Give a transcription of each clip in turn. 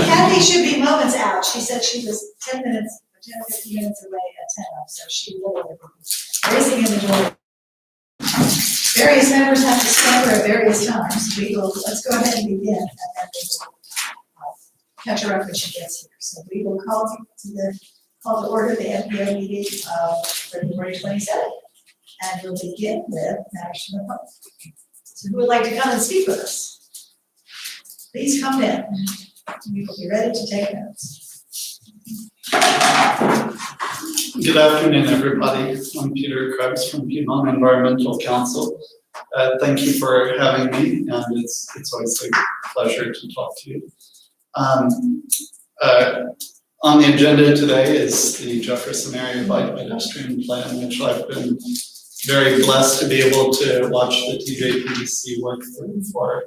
Kathy should be moments out. She said she was 10 minutes, 10 or 15 minutes away at 10 up, so she literally was racing in the door. Various members have to scamper at various times. Let's go ahead and begin, and then we will catch her up when she gets here. So we will call to order the MPO meeting of February 27th, and we'll begin with matters from the public. So who would like to come and speak with us? Please come in. We will be ready to take notes. Good afternoon, everybody. I'm Peter Krebs from Piedmont Environmental Council. Thank you for having me, and it's always a pleasure to talk to you. On the agenda today is the Jefferson Area Bike Pedestrian Plan, which I've been very blessed to be able to watch the TJPDC work through for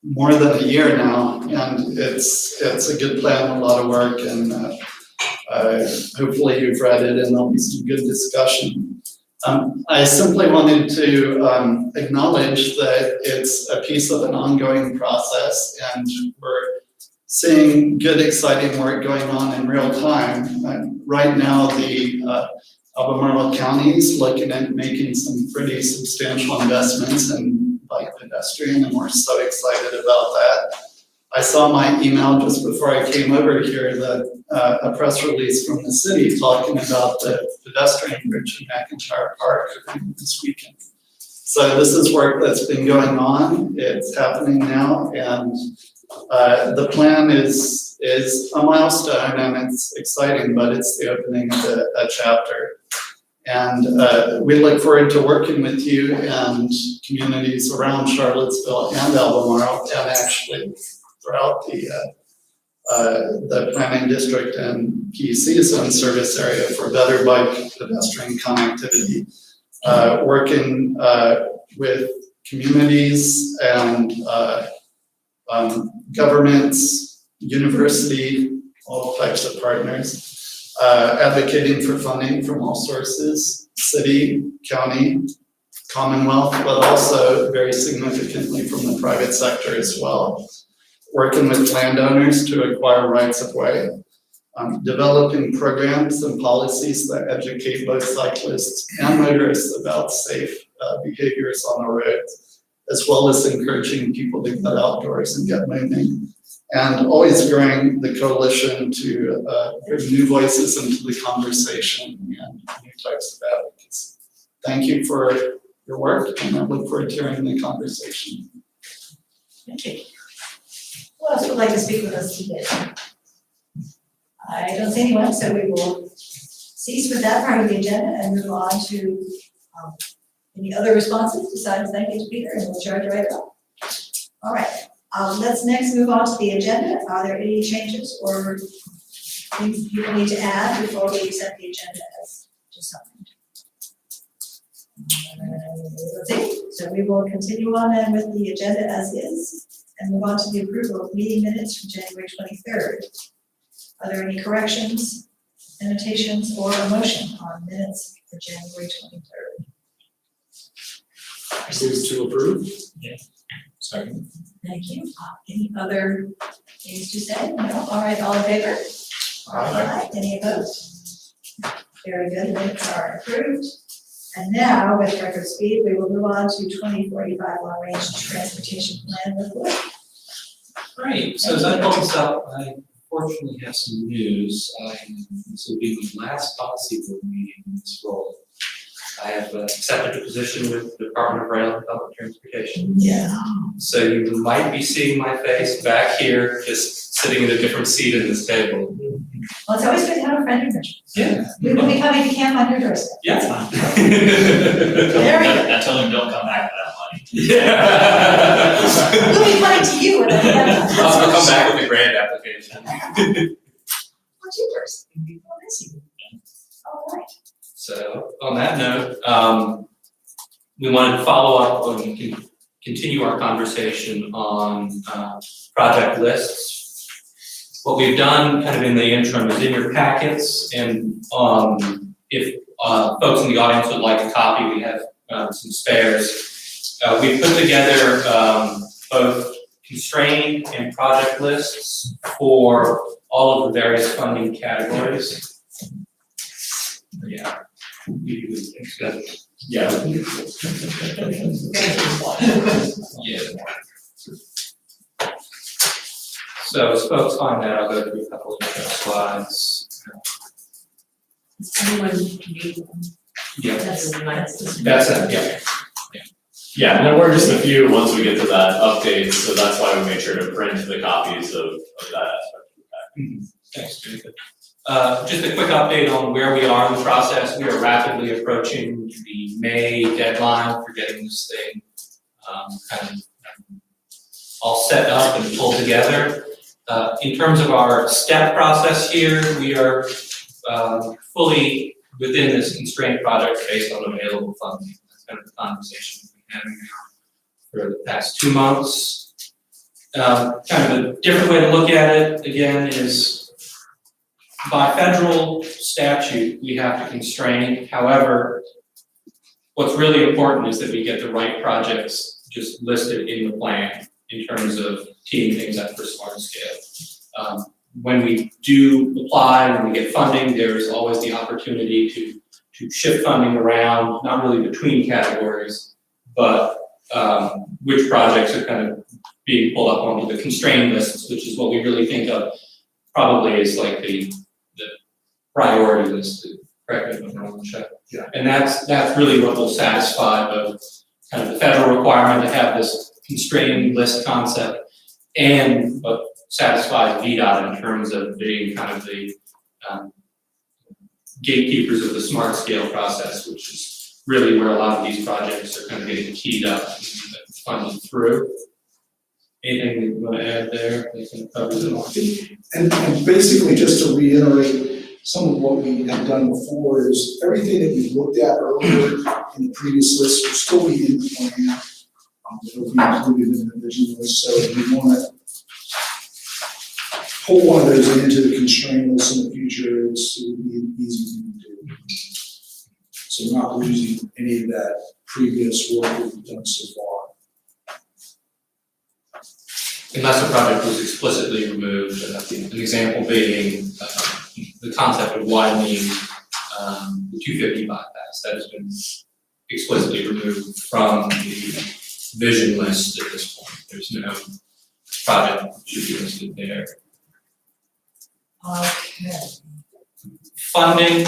more than a year now, and it's a good plan, a lot of work, and hopefully you've read it and there'll be some good discussion. I simply wanted to acknowledge that it's a piece of an ongoing process, and we're seeing good, exciting work going on in real time. Right now, the Albemarle County is looking at making some pretty substantial investments in bike pedestrian, and we're so excited about that. I saw my email just before I came over here that a press release from the city talking about the pedestrian bridge in McIntyre Park this weekend. So this is work that's been going on. It's happening now, and the plan is a milestone, and it's exciting, but it's the opening of a chapter. And we look forward to working with you and communities around Charlottesville and Albemarle, and actually throughout the planning district and PEC zone service area for better bike pedestrian connectivity. Working with communities and governments, university, all types of partners. Advocating for funding from all sources, city, county, Commonwealth, but also very significantly from the private sector as well. Working with landowners to acquire rights of way. Developing programs and policies that educate both cyclists and motorists about safe behaviors on the roads, as well as encouraging people to get outdoors and get moving. And always growing the coalition to bring new voices into the conversation and new types of advocacy. Thank you for your work, and I look forward to hearing the conversation. Thank you. Who else would like to speak with us today? I don't see anyone, so we will cease with that part of the agenda and move on to any other responses besides thank you to Peter, and we'll charge right up. All right. Let's next move on to the agenda. Are there any changes or things people need to add before we accept the agenda as just signed? Let's see. So we will continue on then with the agenda as is and move on to the approval of meeting minutes from January 23rd. Are there any corrections, annotations, or a motion on minutes for January 23rd? Move to approve? Yeah. Second. Thank you. Any other things to say? No? All right, all in favor? Aye. Any opposed? Very good, minutes are approved. And now, with record speed, we will move on to 2045 long-range transportation plan report. Great, so as I pulled this up, I fortunately have some news. This will be the last policy board meeting in this role. I have accepted a position with the Department of Rail and Public Transportation. Yeah. So you might be seeing my face back here, just sitting in a different seat at this table. Well, it's always good to have a friend in Richmond. Yeah. We will be coming to camp on your doorstep. Yeah. That's fine. There we go. I tell him don't come back for that money. Yeah. We'll be coming to you when I'll come back with a grant application. For cheapers. Oh, nice. All right. So on that note, we wanted to follow up or we can continue our conversation on project lists. What we've done kind of in the interim is in your packets, and if folks in the audience would like a copy, we have some spares. We've put together both constraint and project lists for all of the various funding categories. Yeah. Yeah. Yeah. So as folks find that, I'll go through a couple of different slides. Anyone need one? Yeah, That's nice. that's it, yeah. Yeah, and there were just a few once we get to that update, so that's why we made sure to print the copies of that aspect. Thanks, Jacob. Just a quick update on where we are in the process. We are rapidly approaching the May deadline for getting this thing kind of all set up and pulled together. In terms of our step process here, we are fully within this constraint project based on available funding. That's kind of the conversation we've been having now for the past 2 months. Kind of a different way to look at it, again, is by federal statute, we have to constrain. However, what's really important is that we get the right projects just listed in the plan in terms of teeing things up for smart scale. When we do apply, when we get funding, there's always the opportunity to shift funding around, not really between categories, but which projects are kind of being pulled up onto the constrained lists, which is what we really think of probably as like the priority list. Correct me if I'm wrong, Chuck. Yeah. And that's really what will satisfy the kind of the federal requirement to have this constrained list concept, and what satisfies VDOT in terms of being kind of the gatekeepers of the smart scale process, which is really where a lot of these projects are kind of getting keyed up and funded through. Anything you want to add there? I think covers it all. And basically, just to reiterate, some of what we have done before is everything that we looked at earlier in the previous list will still be in the plan. It'll be included in the vision list, so if we want to pull one of those into the constraint list in the future, it would be an easy thing to do. So we're not losing any of that previous work that we've done so far. Unless the project was explicitly removed, an example being the concept of widening the 250 bypass that has been explicitly removed from the vision list at this point. There's no project that should be listed there. Okay. Funding,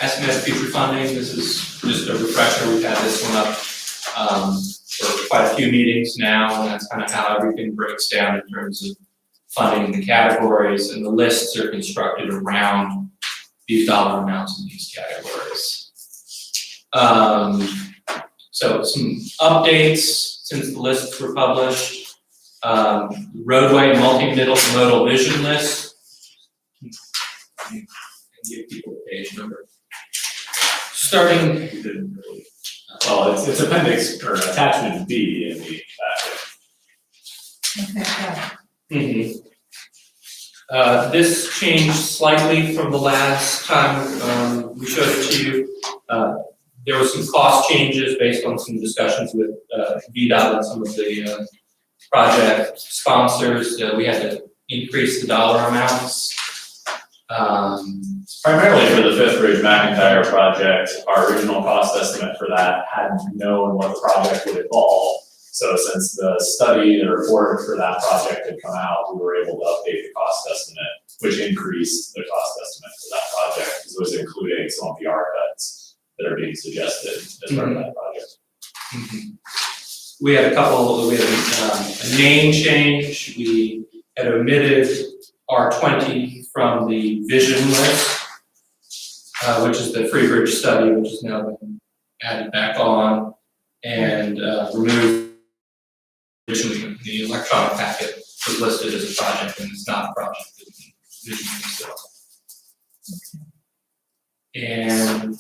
estimated future funding, this is just a refresher. We've had this one up for quite a few meetings now, and that's kind of how everything breaks down in terms of funding the categories, and the lists are constructed around these dollar amounts in these categories. So some updates since the lists were published. Roadway multimodal vision list. Give people a page number. Starting. Well, it's appendix or attachment B in the packet. Okay, got it. This changed slightly from the last time we showed it to you. There were some cost changes based on some discussions with VDOT and some of the project sponsors. We had to increase the dollar amounts. Primarily for the Fifth Bridge McIntyre project, our original cost estimate for that hadn't known what the project would involve. So since the study and report for that project had come out, we were able to update the cost estimate, which increased the cost estimate for that project, because it was including some of the R cuts that are being suggested as part of that project. We had a name change, we had omitted R20 from the vision list, which is the Free Bridge study, which has now been added back on, and removed originally the electronic packet was listed as a project, and it's not a project, it's vision itself. And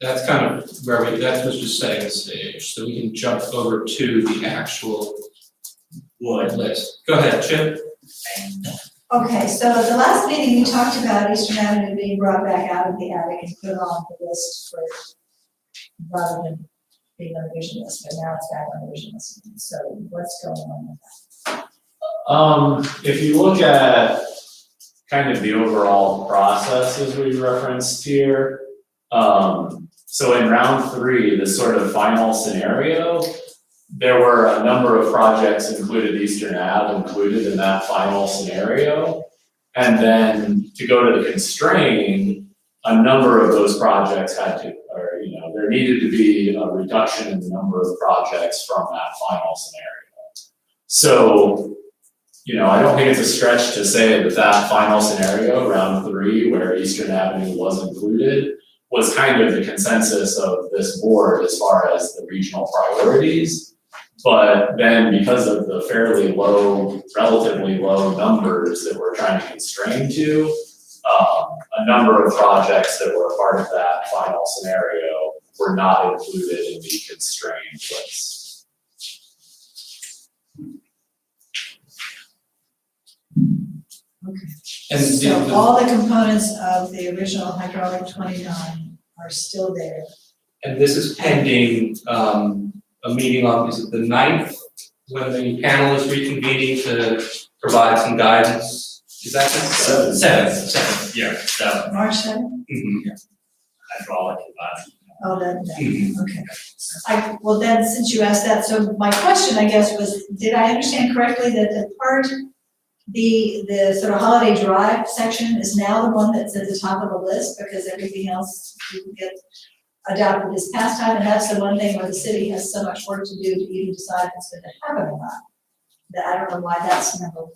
that's kind of where that was just setting the stage, so we can jump over to the actual list. Go ahead, Chip. Okay, so at the last meeting, we talked about Eastern Avenue being brought back out of the attic and put on the list for, rather than being on the vision list, but now it's back on the vision list. So what's going on with that? If you look at kind of the overall process as we referenced here, so in round 3, the sort of final scenario, there were a number of projects included, Eastern Ave included in that final scenario. And then to go to the constrained, a number of those projects had to, or, you know, there needed to be a reduction in the number of projects from that final scenario. So, you know, I don't think it's a stretch to say that that final scenario, round 3, where Eastern Avenue was included, was kind of the consensus of this board as far as the regional priorities. But then because of the fairly low, relatively low numbers that we're trying to constrain to, a number of projects that were part of that final scenario were not included in the constrained list. Okay. And So all the components of the original hydraulic 29 are still there. And this is pending, a meeting on, is it the 9th, when the panel is reconvening to provide some guidance? Is that the 7th, yeah. So, March 7th? hydraulic advisory. Oh, okay. Well then, since you asked that, so my question, I guess, was, did I understand correctly that the part, the sort of Holiday Drive section is now the one that's at the top of the list because everything else didn't get adopted this past time, and that's the one thing where the city has so much work to do to even decide if it's going to happen or not. That I don't know why that's number one.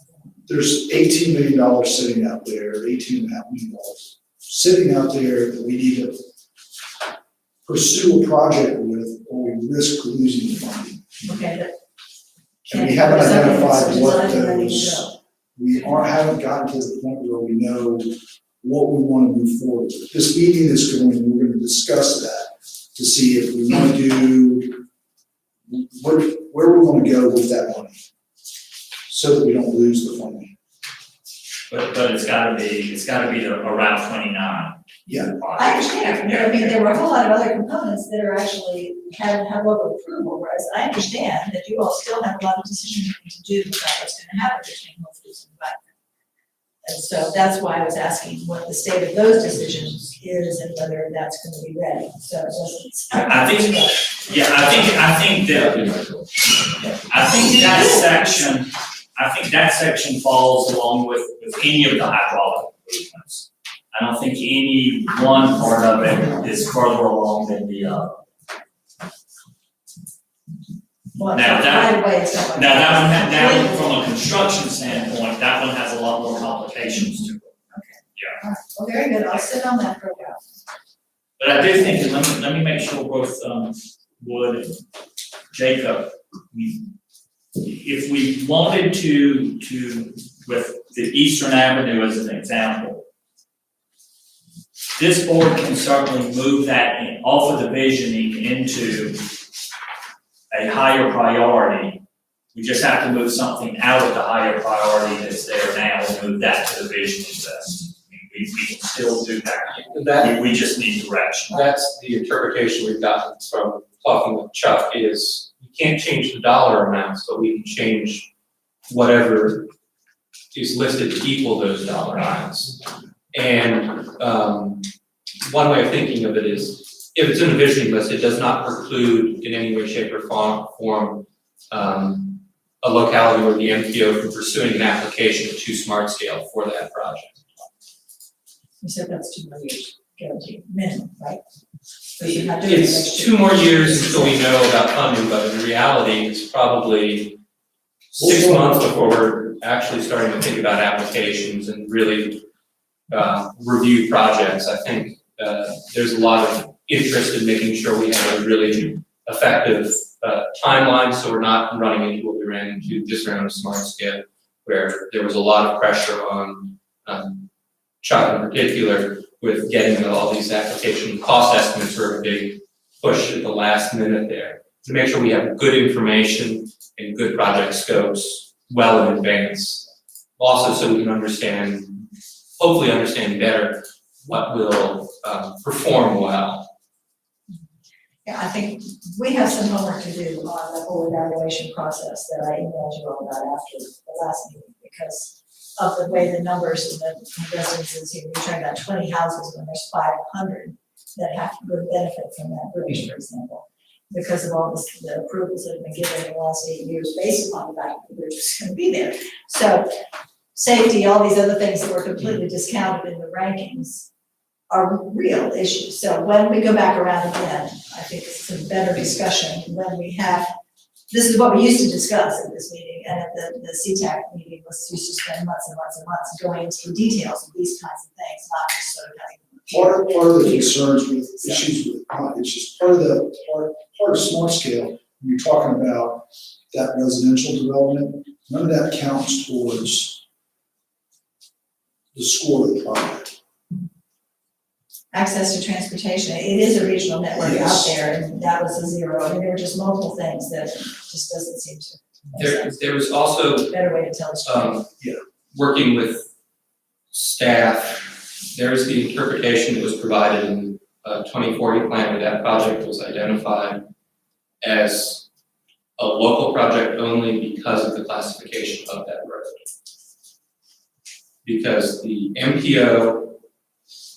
There's $18 million sitting out there, $18.5 million sitting out there that we need to pursue a project with, or we risk losing the funding. Okay, but. And we haven't identified what Decided ready to those, go. we haven't gotten to the point where we know what we want to move forward with. This meeting is going, we're going to discuss that to see if we want to do, where we want to go with that money, so that we don't lose the funding. But it's gotta be around 29. Yeah. I understand, I mean, there were a whole lot of other components that are actually, haven't had local approval, whereas I understand that you all still have a lot of decision making to do about what's gonna happen between Hopefully and Blackburn. And so that's why I was asking what the state of those decisions is and whether that's gonna be ready, so it doesn't. I think that section falls along with any of the hydraulic improvements. I don't think any one part of it is further along than the other. Well, Now, that- right away, it's not like Now, from a construction standpoint, that one has a lot more complications to it. All right, well, very good, I'll sit on that for a while. But I do think, and let me make sure both, Wood and Jacob, if we wanted to, with the Eastern Avenue as an example, this board can certainly move that off of the visioning into a higher priority. We just have to move something out of the higher priority that's there now and move that to the visioning list. We can still do that. We just need direction. That's the interpretation we've gotten from talking with Chuck, is we can't change the dollar amounts, but we can change whatever is listed to equal those dollar amounts. And one way of thinking of it is, if it's in the visioning list, it does not preclude in any way, shape, or form a locality or the MPO from pursuing an application to smart scale for that project. You said that's 2 more years. guarantee, minimum, right? Because you're not doing it It's next year. 2 more years until we know about funding, but in reality, it's probably 6 months before we're actually starting to think about applications and really review projects. I think there's a lot of interest in making sure we have a really effective timeline, so we're not running into what we ran into this round of Smart Scale, where there was a lot of pressure on Chuck in particular with getting all these application cost estimates were a big push at the last minute there, to make sure we have good information and good project scopes well in advance. Also, so we can hopefully understand better what will perform well. Yeah, I think we have some homework to do on the whole evaluation process that I emailed you all about after the last meeting, because of the way the numbers and the residences, we're talking about 20 houses when there's 500 that have to benefit from that bridge, for example, because of all the approvals that have been given in the last 8 years based upon the fact that the bridge is going to be there. So safety, all these other things that were completely discounted in the rankings are real issues. So when we go back around again, I think it's a better discussion when we have, this is what we used to discuss at this meeting and at the CTAC meeting, was we used to spend months and months and months going into the details of these kinds of things, not just sort of having. Part of the concerns with issues with, it's just part of Smart Scale, when you're talking about that residential development, none of that counts towards the score of the project. Access to transportation, it is a regional network out there, and that was a zero. I mean, there were just multiple things that just doesn't seem to make sense. There was also Better way to tell the story. working with staff, there's the interpretation that was provided in a 2040 plan where that project was identified as a local project only because of the classification of that road. Because the MPO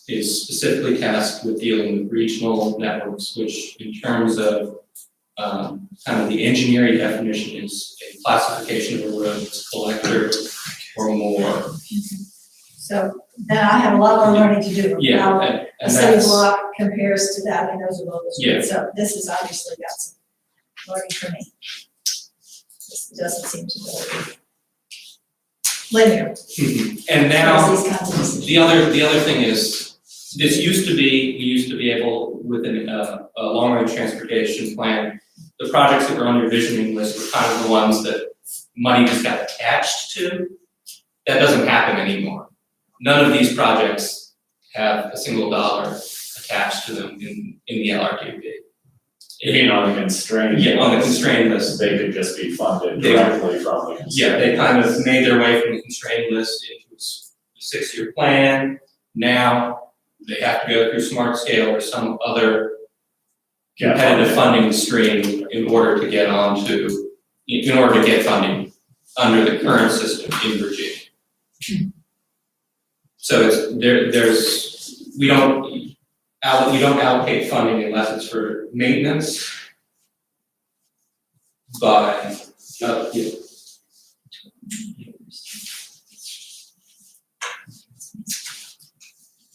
is specifically tasked with dealing with regional networks, which in terms of kind of the engineering definition is a classification of a road as collector or more. So then I have a lot more learning to do. Yeah, How and a city that's, block compares to that, and those are local Yeah. streets. So this has obviously got some learning for me. This doesn't seem to be linear. and now, These kinds of decisions. the other thing is, we used to be able, within a long-range transportation plan, the projects that were on your visioning list were kind of the ones that money just got attached to. That doesn't happen anymore. None of these projects have a single dollar attached to them in the LRTP. You mean on the constraint? Yeah, on the constraint list. They could just be funded They- directly from the constraint. Yeah, they kind of made their way from the constraint list into a 6-year plan. Now, they have to go through Smart Scale or some other competitive funding stream in order to get funding under the current system in Virginia. So we don't allocate funding unless it's for maintenance by, yeah.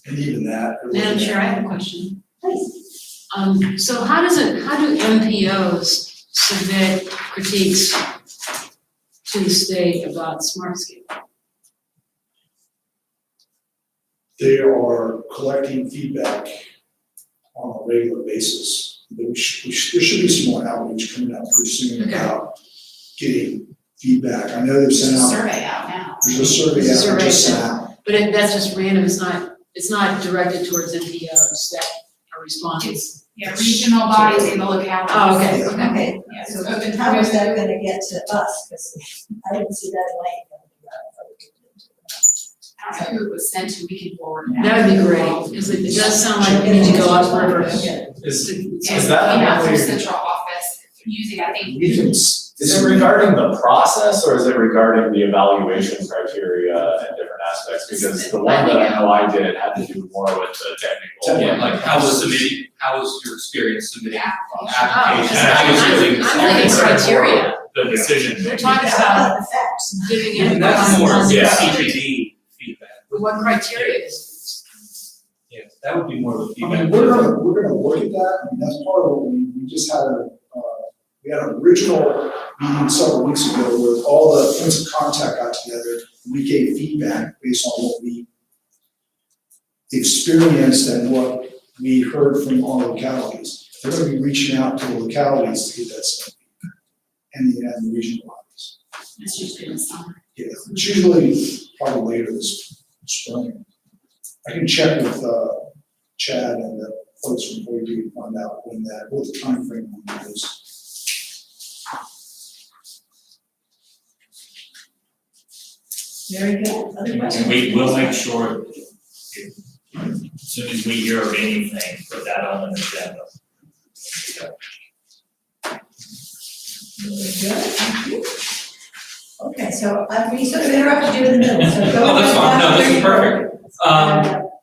And even that. Madam Chair, I have a question. Please. So how do MPOs submit critiques to the state about Smart Scale? They are collecting feedback on a regular basis. There should be some more outreach coming out pretty soon Okay. about getting feedback. I know they've sent out, Survey out now. there's a survey There's a out, just survey sent out. But that's just random, it's not directed towards MPOs that are responding. Yeah, regional bodies in the localities. Oh, okay, Yeah. okay. Okay, Yeah, so so open how is that to gonna get to us? Because I didn't see that in my. I don't know who it was sent to, we can forward it out. That would be great, because it does sound like we need to go out further. Okay. Is Yeah, that we have really- some central office using, I think. Is it regarding the process or is it regarding the evaluation criteria and different aspects? Because the one that I know I did had to do more with the technical. Yeah, like how was your experience submitting Yeah. application? Oh, How was doing I'm thinking criteria. The decision. We're talking It's about about the facts. giving And input that's on more, the yeah. CPD feedback. what criteria is. Yeah, that would be more of a I feedback. mean, we're gonna look at that, I mean, that's part of what we just had we had an original meeting several weeks ago where all the points of contact got together, and we gave feedback based on what we experienced and what we heard from all localities. They're gonna be reaching out to the localities to get that same feedback, and the regional bodies. It's usually in the summer. Yeah, it's usually probably later this spring. I can check with Chad and the folks from OEB to find out what the timeframe on that is. Very good. Other questions? And we will make sure, as soon as we hear of anything, put that on the agenda. Very good, thank you. Okay, so we sort of interrupted you in the middle, so go. Oh, that's fine. No, this is ahead. perfect.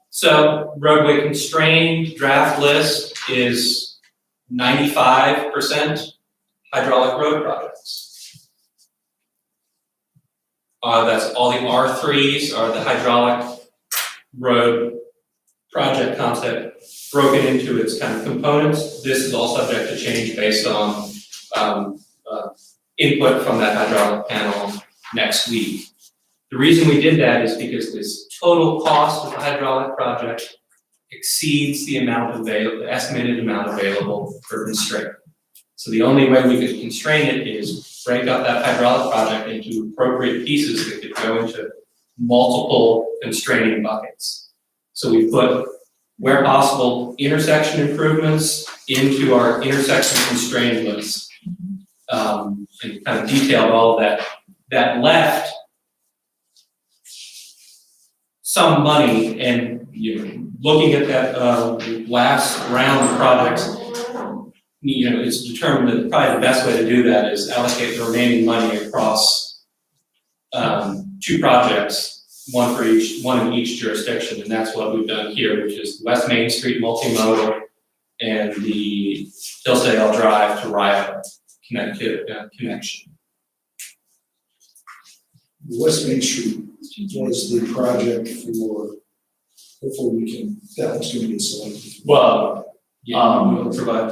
So roadway constrained draft list is 95% hydraulic road projects. That's all the R3s are the hydraulic road project concept broken into its kind of components. This is all subject to change based on input from that hydraulic panel next week. The reason we did that is because this total cost of the hydraulic project exceeds the estimated amount available for constraint. So the only way we could constrain it is break up that hydraulic project into appropriate pieces that could go into multiple constraining buckets. So we put, where possible, intersection improvements into our intersection constrained list. And kind of detailed all of that. That left some money, and looking at that last round of projects, it's determined that probably the best way to do that is allocate the remaining money across 2 projects, one in each jurisdiction, and that's what we've done here, which is West Main Street multimodal and the Hillsdale Drive to Raya connection. West Main Street was the project for, hopefully we can, that one's gonna get selected. Well, We'll provide a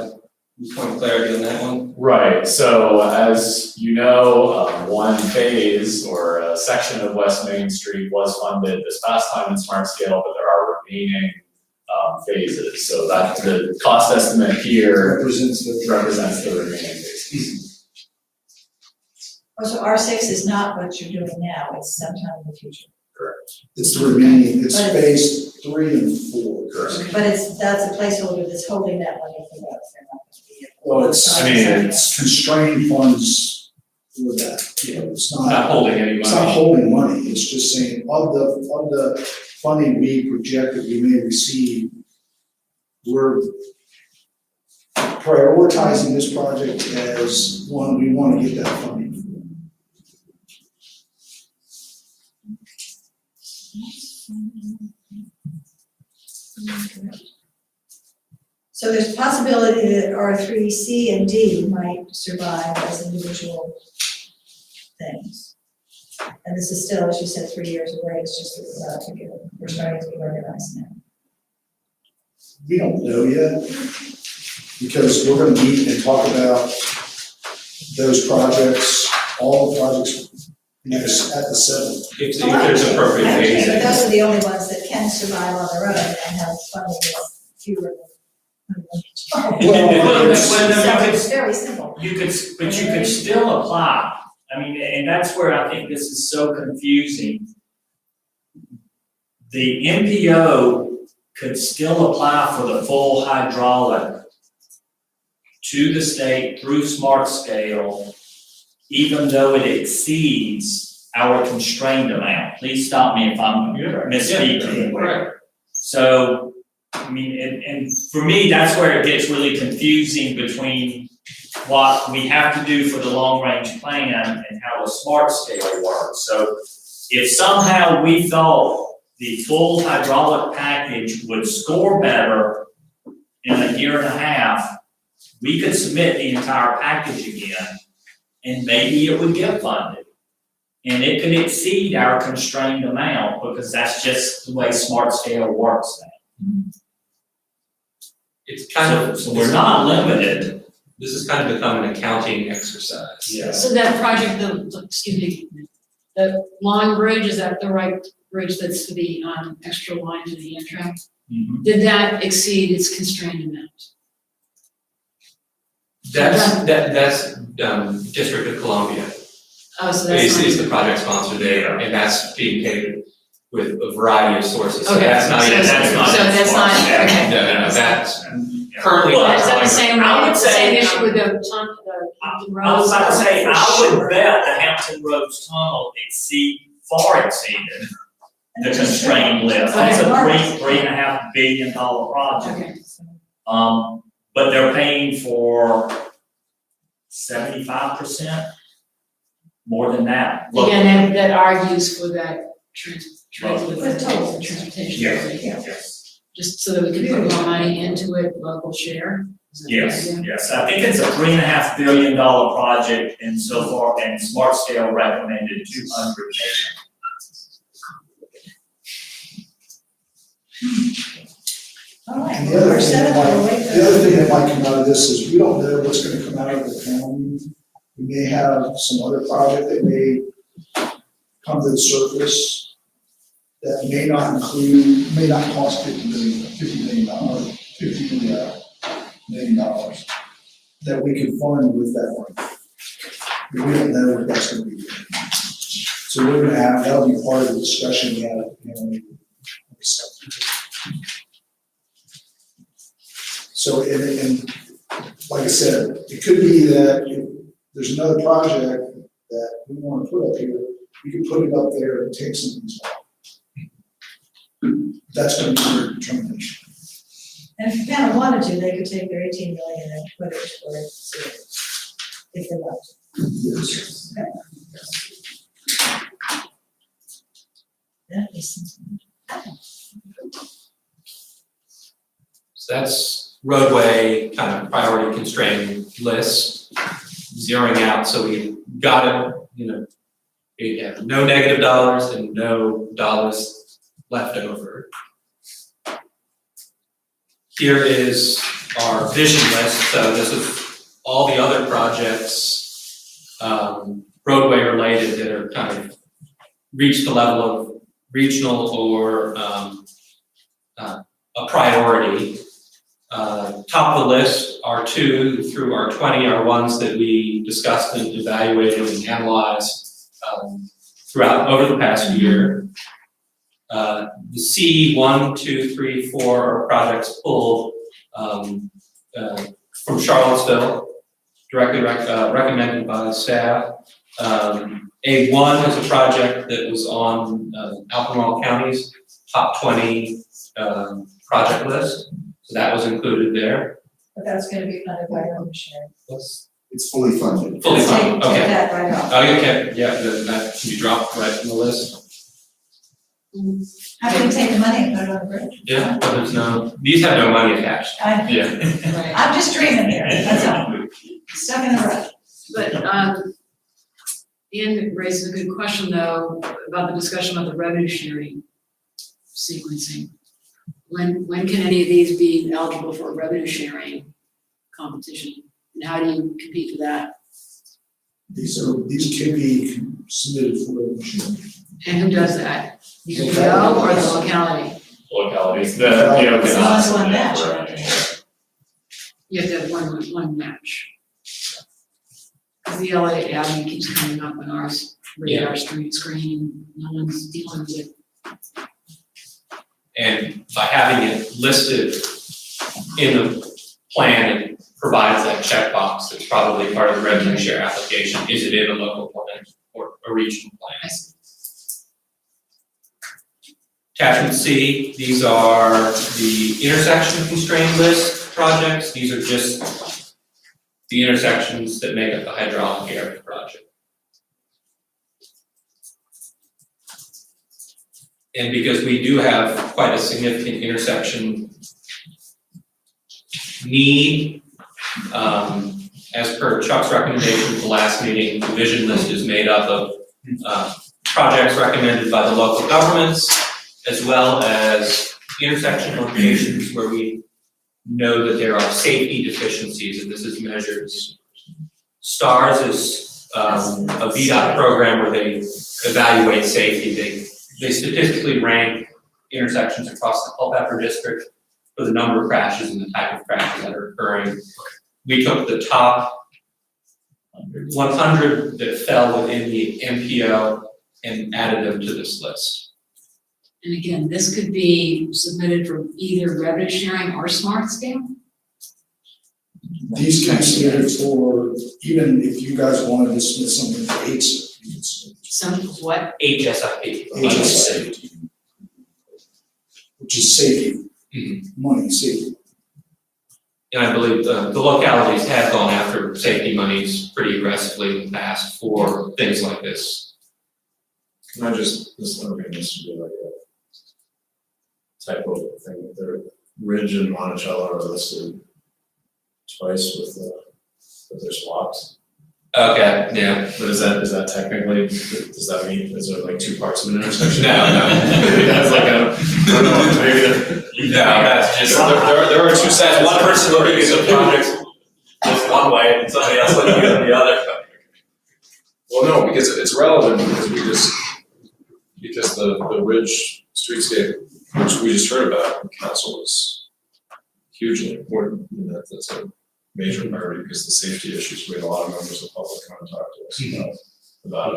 point of clarity on that one. right, so as you know, one phase or a section of West Main Street was funded this past time in Smart Scale, but there are remaining phases. So that the cost estimate here represents the remaining phases. Oh, so R6 is not what you're doing now, it's sometime in the future. Correct. It's the remaining, it's But phase 3 and 4. Correct. But that's a placeholder that's holding that money for those, they're not going to be. Well, it's, I mean, it's constrained funds for that, it's Not holding any It's not money. holding money, it's just saying, of the funding we project that we may receive, we're prioritizing this project as one we want to get that funding for. So there's a possibility that R3, C, and D might survive as individual things. And this is still, as you said, 3 years away, it's just, we're starting to be organized now. We don't know yet, because we're gonna meet and talk about those projects, all the projects, at the 7th. If there's appropriate Okay, phasing. but those are the only ones that can survive on their own and have funding that's fewer than. Well, So it's very simple. But you could still apply. I mean, and that's where I think this is so confusing. The MPO could still apply for the full hydraulic to the state through Smart Scale, even though it exceeds our constrained amount. Please stop me if I'm misspeaking. Right. So, I mean, and for me, that's where it gets really confusing between what we have to do for the long-range plan and how the Smart Scale works. So if somehow we thought the full hydraulic package would score better in a year and a half, we could submit the entire package again, and maybe it would get funded. And it could exceed our constrained amount, because that's just the way Smart Scale works now. It's kind of. So we're not limited. This has kind of become an accounting exercise. So that project, excuse me, the Long Bridge, is that the right bridge that's for the, extra line to the Amtrak? Mhm. Did that exceed its constrained amount? That's District of Columbia. Oh, so that's not. Is the project sponsor there, and that's being paid with a variety of sources, so Okay, that's not. so that's not, okay. No, that's currently Well, not. Is that the same, I would it's the same say- issue with the Hampton Roads? I was about to say, For I sure. would bet the Hampton Roads tunnel far exceeded the constrained list. It's a $3.5 billion project. Okay. But they're paying for 75% more than that. Again, that argues for that transportation. Yes. Just so that we can put more money into it, local share? Is that the Yes, idea? yes, I think it's a $3.5 billion project, and so far, and Smart Scale recommended 200 million. All right, And the other we're thing set that up, we'll might, wait for the other thing that might come out of this is we don't know what's gonna come out of the county. We may have some other project that may come to the surface that may not cost $50 million, that we can fund with that money. We don't know what that's gonna be. So we're gonna have, that'll be part of the discussion we have, So, and like I said, it could be that if there's another project that we want to put up here, we could put it up there and take some of these off. That's going to be their determination. And if the town wanted to, they could take their 18 million and put it towards sewage, if they want to. Yes. That is. So that's roadway kind of priority constrained list, zeroing out, so we got it, we have no negative dollars and no dollars left over. Here is our vision list, so this is all the other projects, roadway related, that are kind of reached the level of regional or a priority. Top of the list are 2 through our 20 are ones that we discussed and evaluated and analyzed over the past year. The C 1, 2, 3, 4 are projects pulled from Charlottesville, directly recommended by the staff. A1 is a project that was on Albemarle County's top 20 project list. So that was included there. But that's gonna be funded by your own share. It's fully funded. Fully funded, Take okay. that right off. Oh, okay, yeah, that can be dropped right from the list. How do we take the money and put it on the bridge? Yeah, but these have no money attached. Yeah. Right. I'm just dreaming here, that's all. Stuck in the rut. But, Ian raises a good question though, about the discussion about the revenue sharing sequencing. When can any of these be eligible for a revenue sharing competition? And how do you compete for that? These can be submitted for revision. And who does that? The MPO or the locality? Localities, It's a one-to-one match. You have to have one match. Because the LA Avenue keeps coming up on our radar screen, no one's dealing with it. And by having it listed in the plan, it provides that checkbox that's probably part of the revenue share application. Is it in a local plan or a regional plan? Attachment C, these are the intersection constrained list projects. These are just the intersections that make up the hydraulic area project. And because we do have quite a significant intersection need, as per Chuck's recommendation at the last meeting, the vision list is made up of projects recommended by the local governments, as well as intersection locations where we know that there are safety deficiencies, and this is measured. STARS is a VDOT program where they evaluate safety. They statistically rank intersections across the Culpeper district for the number of crashes and the type of crashes that are occurring. We took the top 100 that fell within the MPO and added them to this list. And again, this could be submitted for either revenue sharing or smart scale? These can be submitted for, even if you guys wanted to submit something for AIDS, you can submit Some, what? HSIP. HSA, which is safety, money, safety. And I believe the localities have gone after safety monies pretty aggressively in the past for things like this. Can I just, this would be like a typo thing, the Ridge and Monticello are listed twice with their swaps. Okay, yeah. But is that technically, does that mean, is there like two parts of an intersection? No. That's like a, I don't know, maybe No, that's just. there are two sides, one person looking at the project just one way and somebody else looking at the other. Well, no, because it's relevant because the Ridge streetscape, which we just heard about in council, is hugely important, and that's a major priority because the safety issues, we had a lot of members of the public come and talk to us about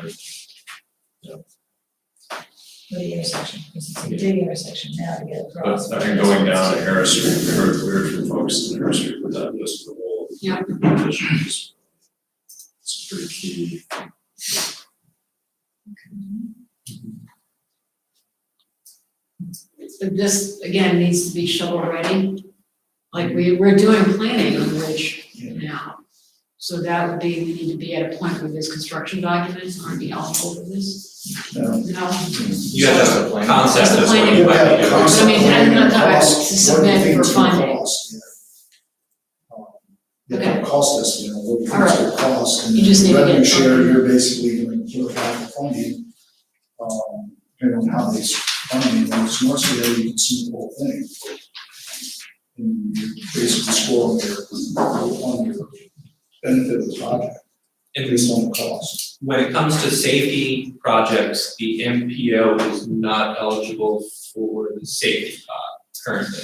it. The intersection, because it's a big intersection now to get across. But I think going down to Harris Street, we heard from folks in Harris Street with that list of the whole. Yeah. Issues. It's pretty key. But this, again, needs to be shovel ready. Like we're doing planning on Ridge now. So that would be, we need to be at a point where there's construction documents aren't be eligible for this. No. No, You have to have a plan. Concept Just the is what planning. you You have might a do. concept I mean, plan I'm not and talking about cost, to submit what do you for think it's gonna funding. cost, you have a cost estimate, what do you think All it's right. gonna cost, and You just need to get revenue share, funding. you're basically gonna give out the funding, depending on how they funding, and smart scale, you can see the whole thing. And you basically score on your benefit of the project, And based on the cost. when it comes to safety projects, the MPO is not eligible for the safety pot currently.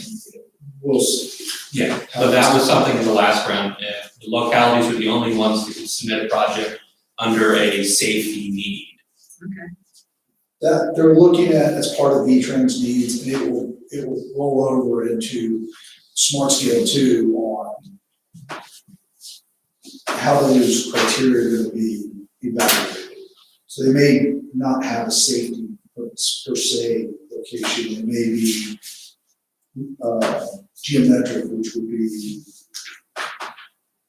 We'll see. Yeah, so that was something in the last round. The localities were the only ones that could submit a project under a safety need. That they're looking at as part of V-Trans needs, and it will roll over into smart scale too on how those criteria are gonna be evaluated. So they may not have a safety per se location, it may be geometric, which would be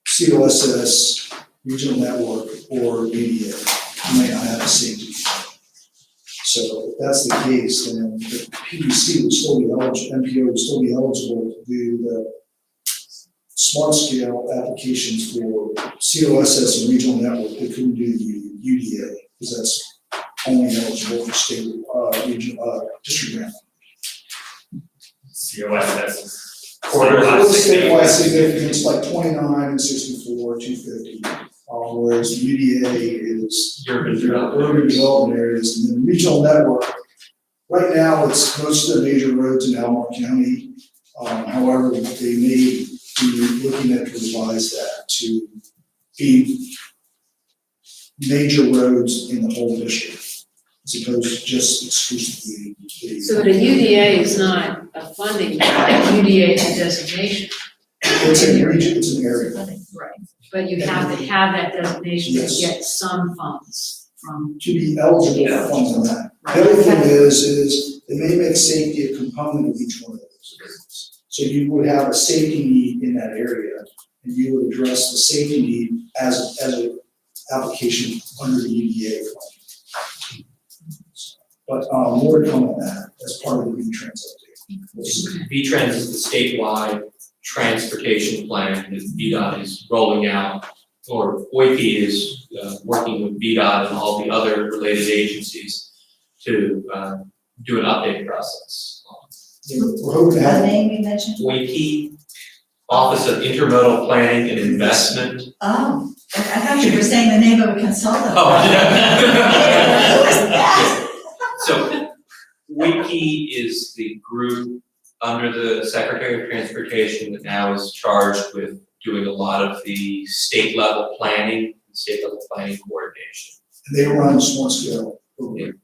COSS, regional network, or media. You may not have a safety. So if that's the case, then the PDC would still be eligible, MPO would still be eligible to do the smart scale applications for COSS and regional network. They couldn't do the UDA, because that's only eligible for state, district grant. COSS. Statewide significance like 29 and 64, 250. Whereas the UDA is Urban urban development areas, and then regional network. Right now, it's most of the major roads in Albemarle County. However, they may be looking at to revise that to be major roads in the whole district, as opposed to just exclusively the. So the UDA is not a funding, UDA is a designation. It's a region, it's an area. Right, but you have to have that designation to Yes. get some funds from. To be eligible for funds on that. Right. The other thing is they may make safety a component of each one of those areas. So you would have a safety need in that area, and you would address the safety need as an application under the UDA fund. But more to come on that as part of the V-Trans update. V-Trans is the statewide transportation plan that VDOT is rolling out, or OIP is working with VDOT and all the other related agencies to do an update process. We're hoping to The have, name you mentioned? WIPE, Office of Intermodal Planning and Investment. Oh, I thought you were saying the name of a consultant. Oh, Who is that? So WIPE is the group under the Secretary of Transportation that now is charged with doing a lot of the state level planning coordination. they run small scale program.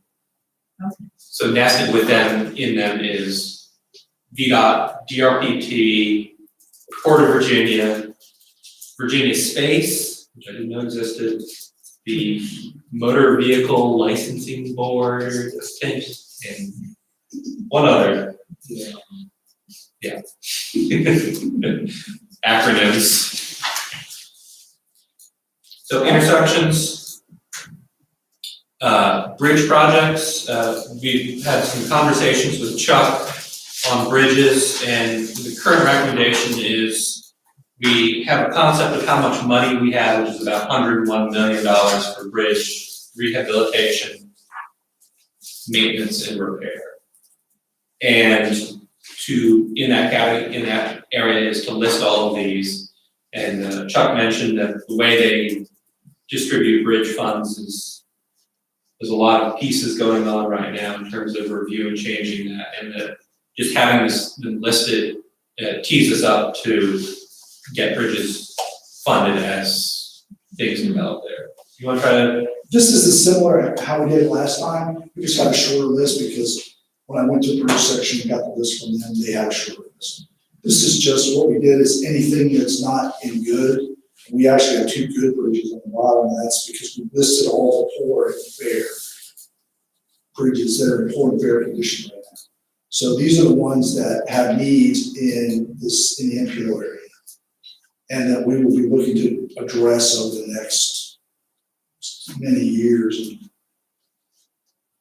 So nested with them, in them is VDOT, DRPT, Port of Virginia, Virginia Space, which I didn't know existed, the Motor Vehicle Licensing Board, I think, and one other. Yeah. Acronyms. So intersections, bridge projects, we've had some conversations with Chuck on bridges, and the current recommendation is we have a concept of how much money we have, which is about $101 million for bridge rehabilitation, maintenance, and repair. And in that area is to list all of these. And Chuck mentioned that the way they distribute bridge funds there's a lot of pieces going on right now in terms of review and changing that, and that just having this listed tees us up to get bridges funded as things develop there. You want to try to? This is similar to how we did it last time. We just got a shorter list because when I went to the bridge section and got the list from them, they had a shorter list. This is just what we did is anything that's not in good. We actually have 2 good bridges on the bottom, and that's because we listed all the poor and fair bridges that are in poor and fair condition right now. So these are the ones that have needs in the MPO area, and that we will be looking to address over the next many years,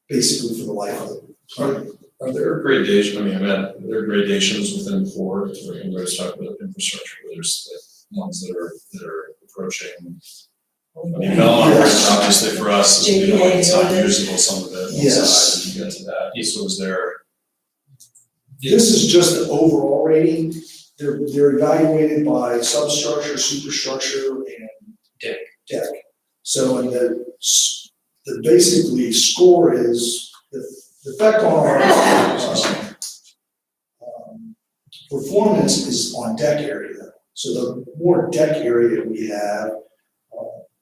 basically for the life of the project. Are there gradations, are there gradations within Ford, where everybody's talking about infrastructure, where there's like ones that are approaching? Belmont, obviously for us, it's not usable, some of it, one side, and you get to that, so is there? This is just the overall rating. They're evaluated by substructure, superstructure, and deck. So, and the basically score is the effect on our performance is on deck area. So the more deck area we have,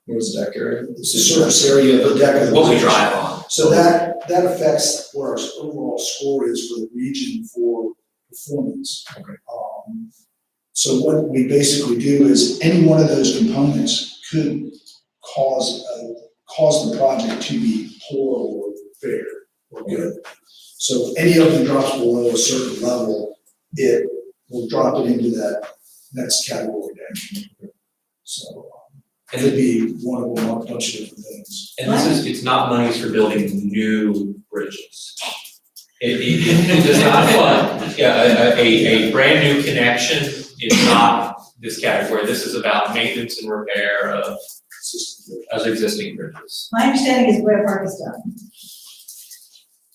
What is deck area? it's the surface area of the deck. of the What we bridge. drive on. So that affects what our overall score is for the region for performance. Okay. So what we basically do is any one of those components could cause the project to be poor or fair or good. So if any of them drops below a certain level, it will drop it into that next category down. So it could be one of them, a bunch of different things. And it's not monies for building new bridges. It does not fund, a brand new connection is not this category. This is about maintenance and repair of existing bridges. My understanding is Blair Park is done.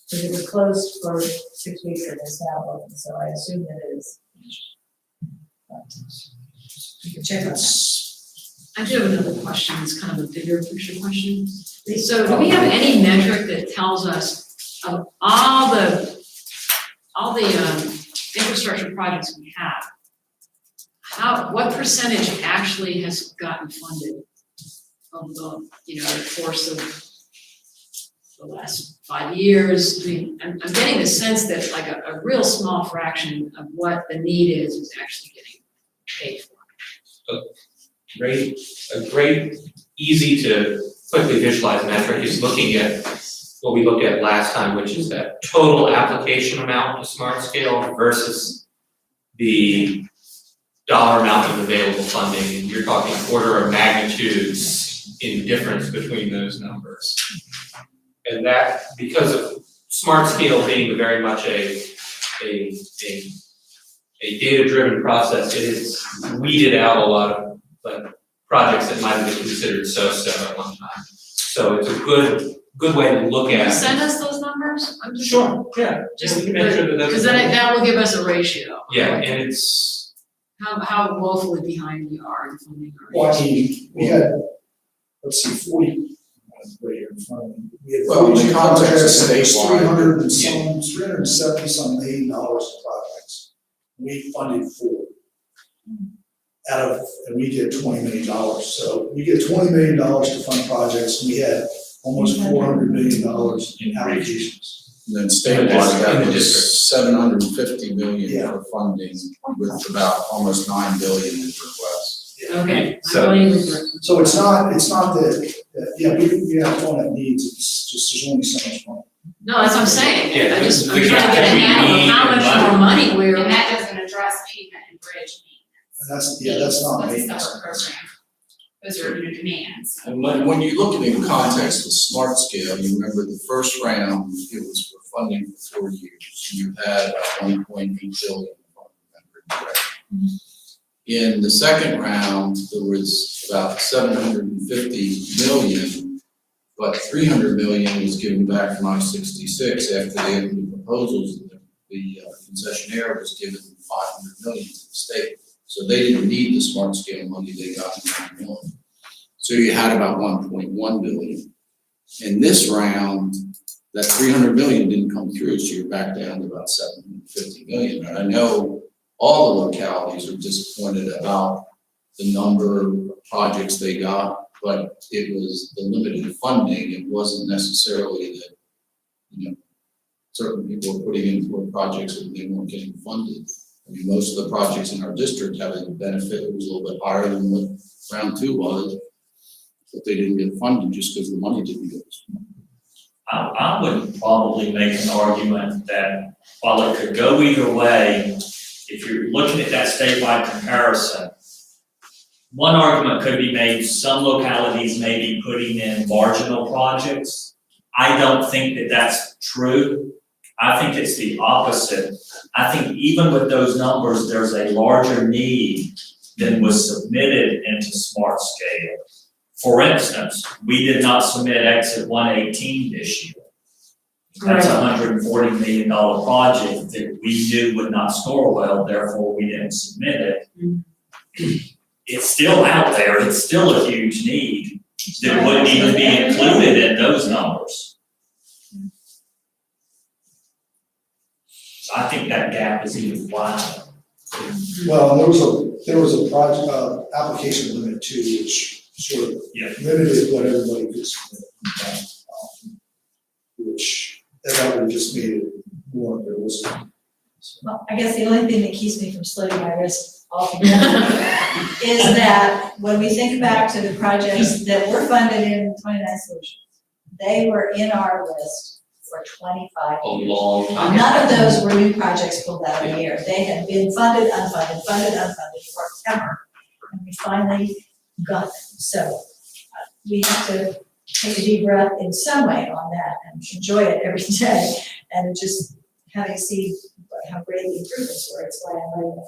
Because it was closed for 6 weeks and it's now open, so I assume that it is. But you can check on that. I do have another question, it's kind of a bigger picture question. So do we have any metric that tells us of all the infrastructure projects we have, what percentage actually has gotten funded over the, the course of the last 5 years? I mean, I'm getting the sense that like a real small fraction of what the need is actually getting paid for. A great, easy to quickly visualize metric is looking at what we looked at last time, which is that total application amount to smart scale versus the dollar amount of available funding. And you're talking order of magnitudes in difference between those numbers. And that, because of smart scale being very much a data-driven process, it has weeded out a lot of projects that might have been considered so-so at one time. So it's a good good way to look Can you at. send us those numbers? I'm just. Sure, yeah, just to make sure that that's. Because then that will give us a ratio. Yeah, and it's, How woefully behind we are in funding our. Well, I mean, we had, let's see, 40, right here in front of me. We had Well, in the 42 context of projects, and it's statewide, 300 and some, 370 some million dollars of projects. We funded 4. And we did $20 million. So we get $20 million to fund projects, and we had almost $400 million in allocations. And then statewide, that In the was district. $750 million Yeah. for funding with about almost $9 billion in requests. Okay, So- I'm going with it. So it's not that, yeah, we have one that needs, it's just, there's only so much money. No, that's what I'm saying. Yeah, I just, I'm the trying to get a gap handle we of how need much and more money we're. And that doesn't address pavement and bridge And that's not That's a maintenance. separate program. Those are new demands. And when you look at it in context of smart scale, you remember the first round, it was for funding for 4 years. You had about 1.8 billion, if I remember correctly. In the second round, there was about 750 million, but 300 million was given back from I-66 after they had the proposals. The concessionaire was given 500 million to the state. So they didn't need the smart scale money, they got $1 million. So you had about 1.1 billion. In this round, that 300 million didn't come through, so you're back down to about 750 million. And I know all the localities are disappointed about the number of projects they got, but it was the limited funding. It wasn't necessarily that, certain people were putting in for projects and they weren't getting funded. I mean, most of the projects in our district have a benefit that was a little bit higher than what round 2 was, but they didn't get funded just because the money didn't go. I would probably make an argument that while it could go either way, if you're looking at that statewide comparison, one argument could be made, some localities may be putting in marginal projects. I don't think that that's true. I think it's the opposite. I think even with those numbers, there's a larger need than was submitted into Smart Scale. For instance, we did not submit Exit 118 this year. That's a $140 million project that we knew would not score well, therefore we didn't submit it. It's still out there, it's still a huge need that wouldn't even be included in those numbers. So I think that gap is even wider. Well, there was a project, application limit too, which sort of Yeah. limited what everybody could submit. Which, that would have just made it more, there was. Well, I guess the only thing that keeps me from slitting my wrist altogether is that when we think back to the projects that were funded in 29 Solutions, they were in our list for 25 a years. long time. None of those were new projects pulled out of the air. They had been funded, unfunded, forever. And we finally got them. So we have to take a deep breath in some way on that and enjoy it every day. And just having seen how great the improvements were, it's why I'm writing,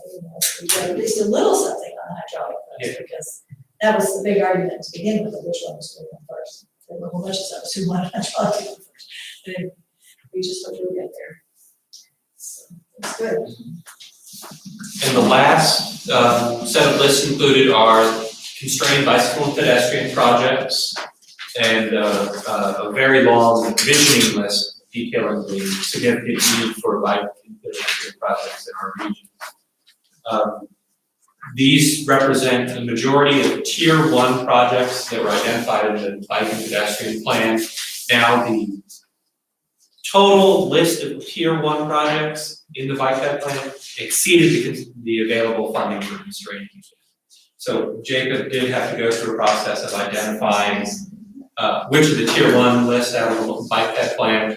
we did at least a little something on hydraulic first, because that was the big argument to begin with, of which one was going first. There were a whole bunch of us who wanted hydraulic first. And we just hope we'll get there. So it's good. And the last set of lists included are constrained bicycle and pedestrian projects and a very long visioning list detailing the significant need for bike and pedestrian projects in our region. These represent the majority of Tier 1 projects that were identified in the bike and pedestrian plan. Now, the total list of Tier 1 projects in the bike ped plan exceeded the available funding for constrained use. So Jacob did have to go through a process of identifying which of the Tier 1 list out of the bike ped plan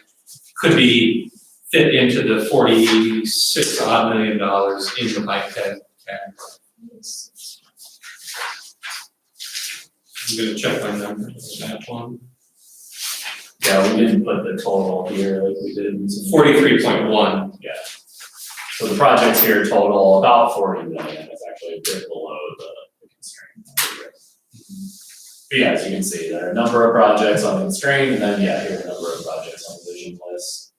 could be fit into the $46 odd million in the bike ped category. I'm gonna check my numbers on that one. Yeah, we didn't put the total here like we did. 43.1. Yeah. So the projects here total about 40 million, it's actually a bit below the constraint. But yeah, as you can see, there are a number of projects on the constraint, and then, yeah, here are a number of projects on the vision list.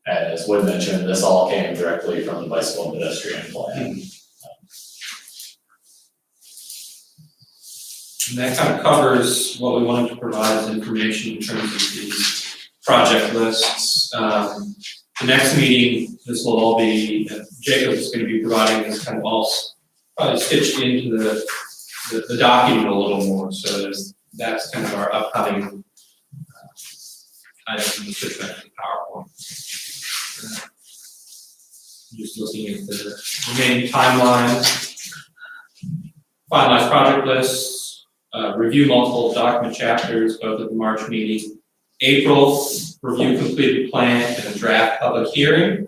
And as Wood mentioned, this all came directly from the bicycle and pedestrian plan. And that kind of covers what we wanted to provide as information in terms of these project lists. The next meeting, this will all be, Jacob is going to be providing this kind of all probably stitched into the document a little more. So that's kind of our upcoming items in the PowerPoint. Just looking at the remaining timelines, finalize project lists, review multiple document chapters, both at the March meeting. April, review completed plan and a draft public hearing,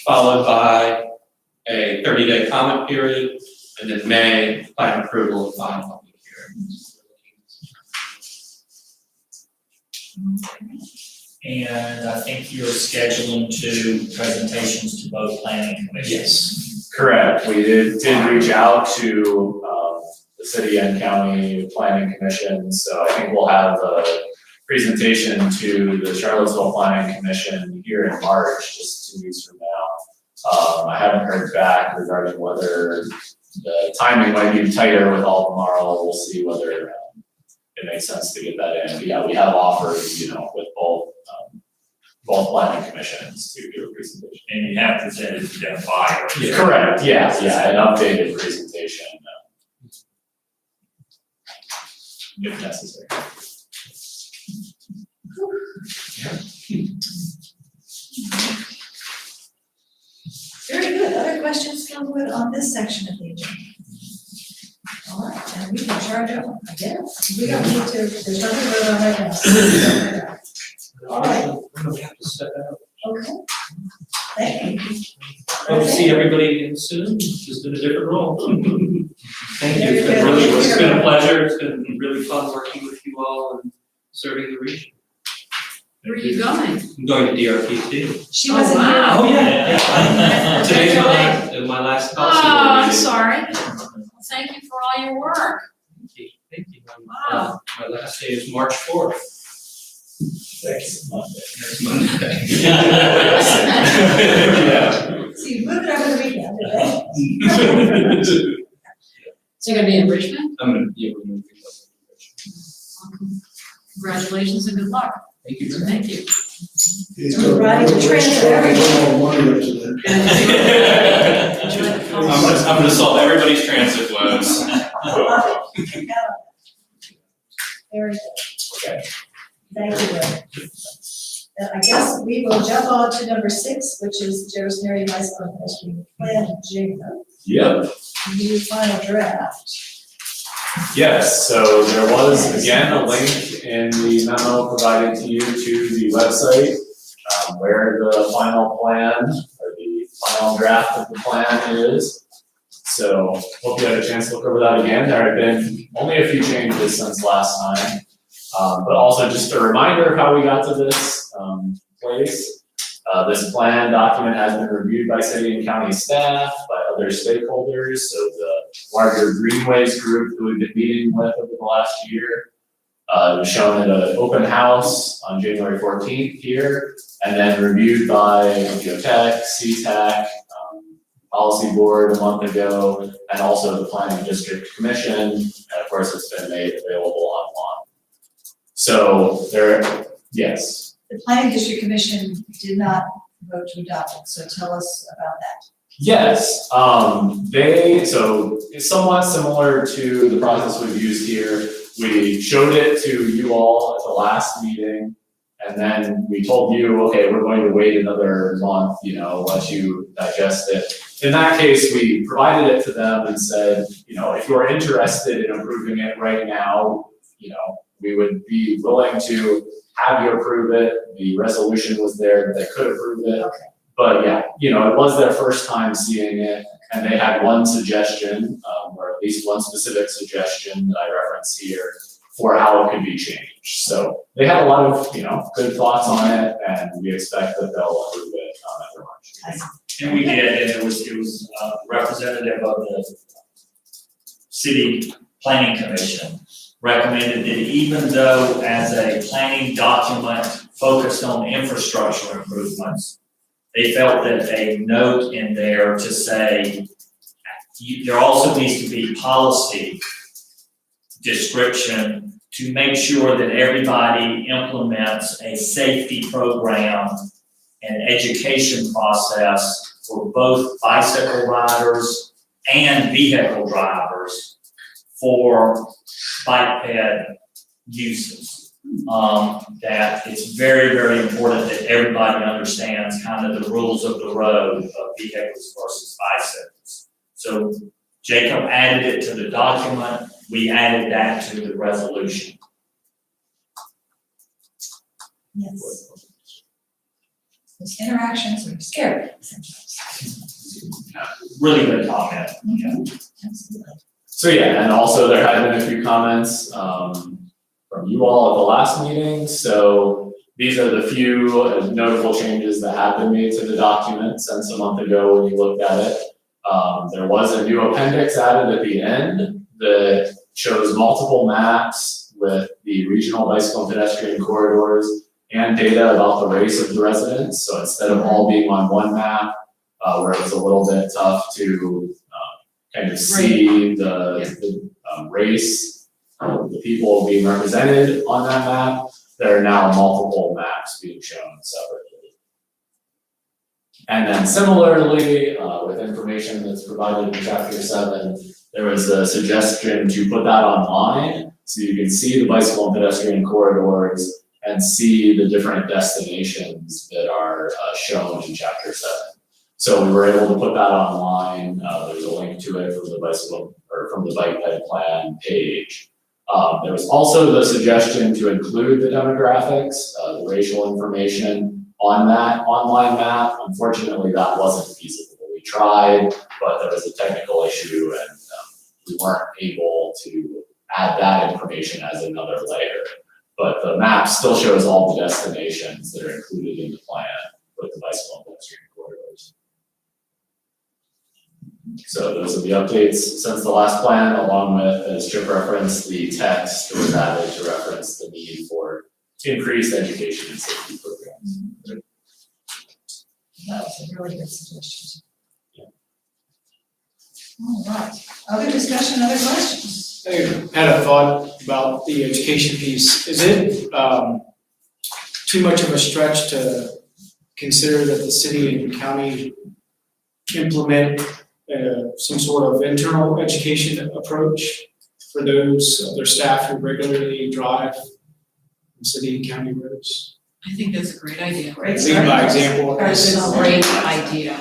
followed by a 30-day comment period, and then May, plan approval and final public hearing. And I think you're scheduling 2 presentations to both planning commissions. Yes, correct. We did reach out to the city and county planning commission, so I think we'll have a presentation to the Charlottesville Planning Commission here in March, just 2 weeks from now. I haven't heard back regarding whether the timing might be tighter with all tomorrow. We'll see whether it makes sense to get that in. But yeah, we have offers, with both planning commissions to do a presentation. And you have presented to them by. Yeah. Correct, yeah, an updated presentation, if necessary. Very good. Other questions from Wood on this section of the agenda? All right, and we can charge up, I guess. We don't need to, there's nothing to vote on right now. So all right. We have to step out. Okay. Thank you. Hope to see everybody again soon, just in a different role. Thank you, it's been a pleasure, it's been really fun working with you all and serving the region. Where are you going? I'm going to DRPT. She wasn't here. wow. Oh, yeah. Today's my last policy board I'm meeting. sorry. Thank you for all your work. Thank you. Wow. My last day is March 4th. Thanks. Next Monday. Yeah. So you moved it over the weekend, did they? So you're gonna be in Richmond? I'm gonna be able to move it. Congratulations and good luck. Thank you very much. Thank you. He's We're riding the train to everything. More money up to there. I'm gonna solve everybody's transit woes. Very good. Okay. Thank you, Will. I guess we will jump on to number 6, which is Joe's Mary Bicycle Pedestrian Plan, Jacob. Yep. New final draft. Yes, so there was, again, a link in the memo provided to you to the website, where the final plan, or the final draft of the plan is. So, hope you had a chance to look over that again. There have been only a few changes since last time. But also just a reminder of how we got to this place. This plan document has been reviewed by city and county staff, by other stakeholders, so the larger Greenways group who we've been meeting with over the last year. It was shown at an open house on January 14th here, and then reviewed by MPO Tech, CTAC, Policy Board a month ago, and also the Planning District Commission, and of course it's been made available online. So yes. The Planning District Commission did not vote to adopt it, so tell us about that. Yes, so it's somewhat similar to the process we've used here. We showed it to you all at the last meeting, and then we told you, okay, we're going to wait another month, let you digest it. In that case, we provided it to them and said, if you're interested in approving it right now, we would be willing to have you approve it. The resolution was there that they could approve it. Okay. But yeah, it was their first time seeing it, and they had one suggestion, or at least one specific suggestion that I referenced here for how it could be changed. So they had a lot of, good thoughts on it, and we expect that they'll approve it at the March. And we did, and it was representative of the city Planning Commission recommended that even though as a planning document focused on infrastructure improvements, they felt that a note in there to say, there also needs to be policy description to make sure that everybody implements a safety program and education process for both bicycle riders and vehicle drivers for bike ped uses. That it's very, very important that everybody understands kind of the rules of the road of vehicles versus bicycles. So Jacob added it to the document, we added that to the resolution. Yes. Those interactions are scary sometimes. Really good comment. Absolutely. So yeah, and also there had been a few comments from you all at the last meeting. So these are the few notable changes that have been made to the document since a month ago when you looked at it. There was a new appendix added at the end that shows multiple maps with the regional bicycle and pedestrian corridors and data about the race of the residents. So instead of all being on one map, where it was a little bit tough to kind of see the race, the people being represented on that map, there are now multiple maps being shown separately. And then similarly, with information that's provided in chapter 7, there was a suggestion to put that online so you can see the bicycle and pedestrian corridors and see the different destinations that are shown in chapter 7. So we were able to put that online. There's a link to it from the bicycle or from the bike ped plan page. There was also the suggestion to include the demographics, the racial information on that online map. Unfortunately, that wasn't feasible. We tried, but there was a technical issue and we weren't able to add that information as another layer. But the map still shows all the destinations that are included in the plan with the bicycle and pedestrian corridors. So those are the updates since the last plan, along with, as Chip referenced, the text that was added to reference the need for increased education and safety programs. That was a really good suggestion. All right, other discussion, other questions? I had a thought about the education piece. Is it too much of a stretch to consider that the city and county implement some sort of internal education approach for those of their staff who regularly drive in city and county roads? I think that's a great idea. Lead by example. That's a great idea.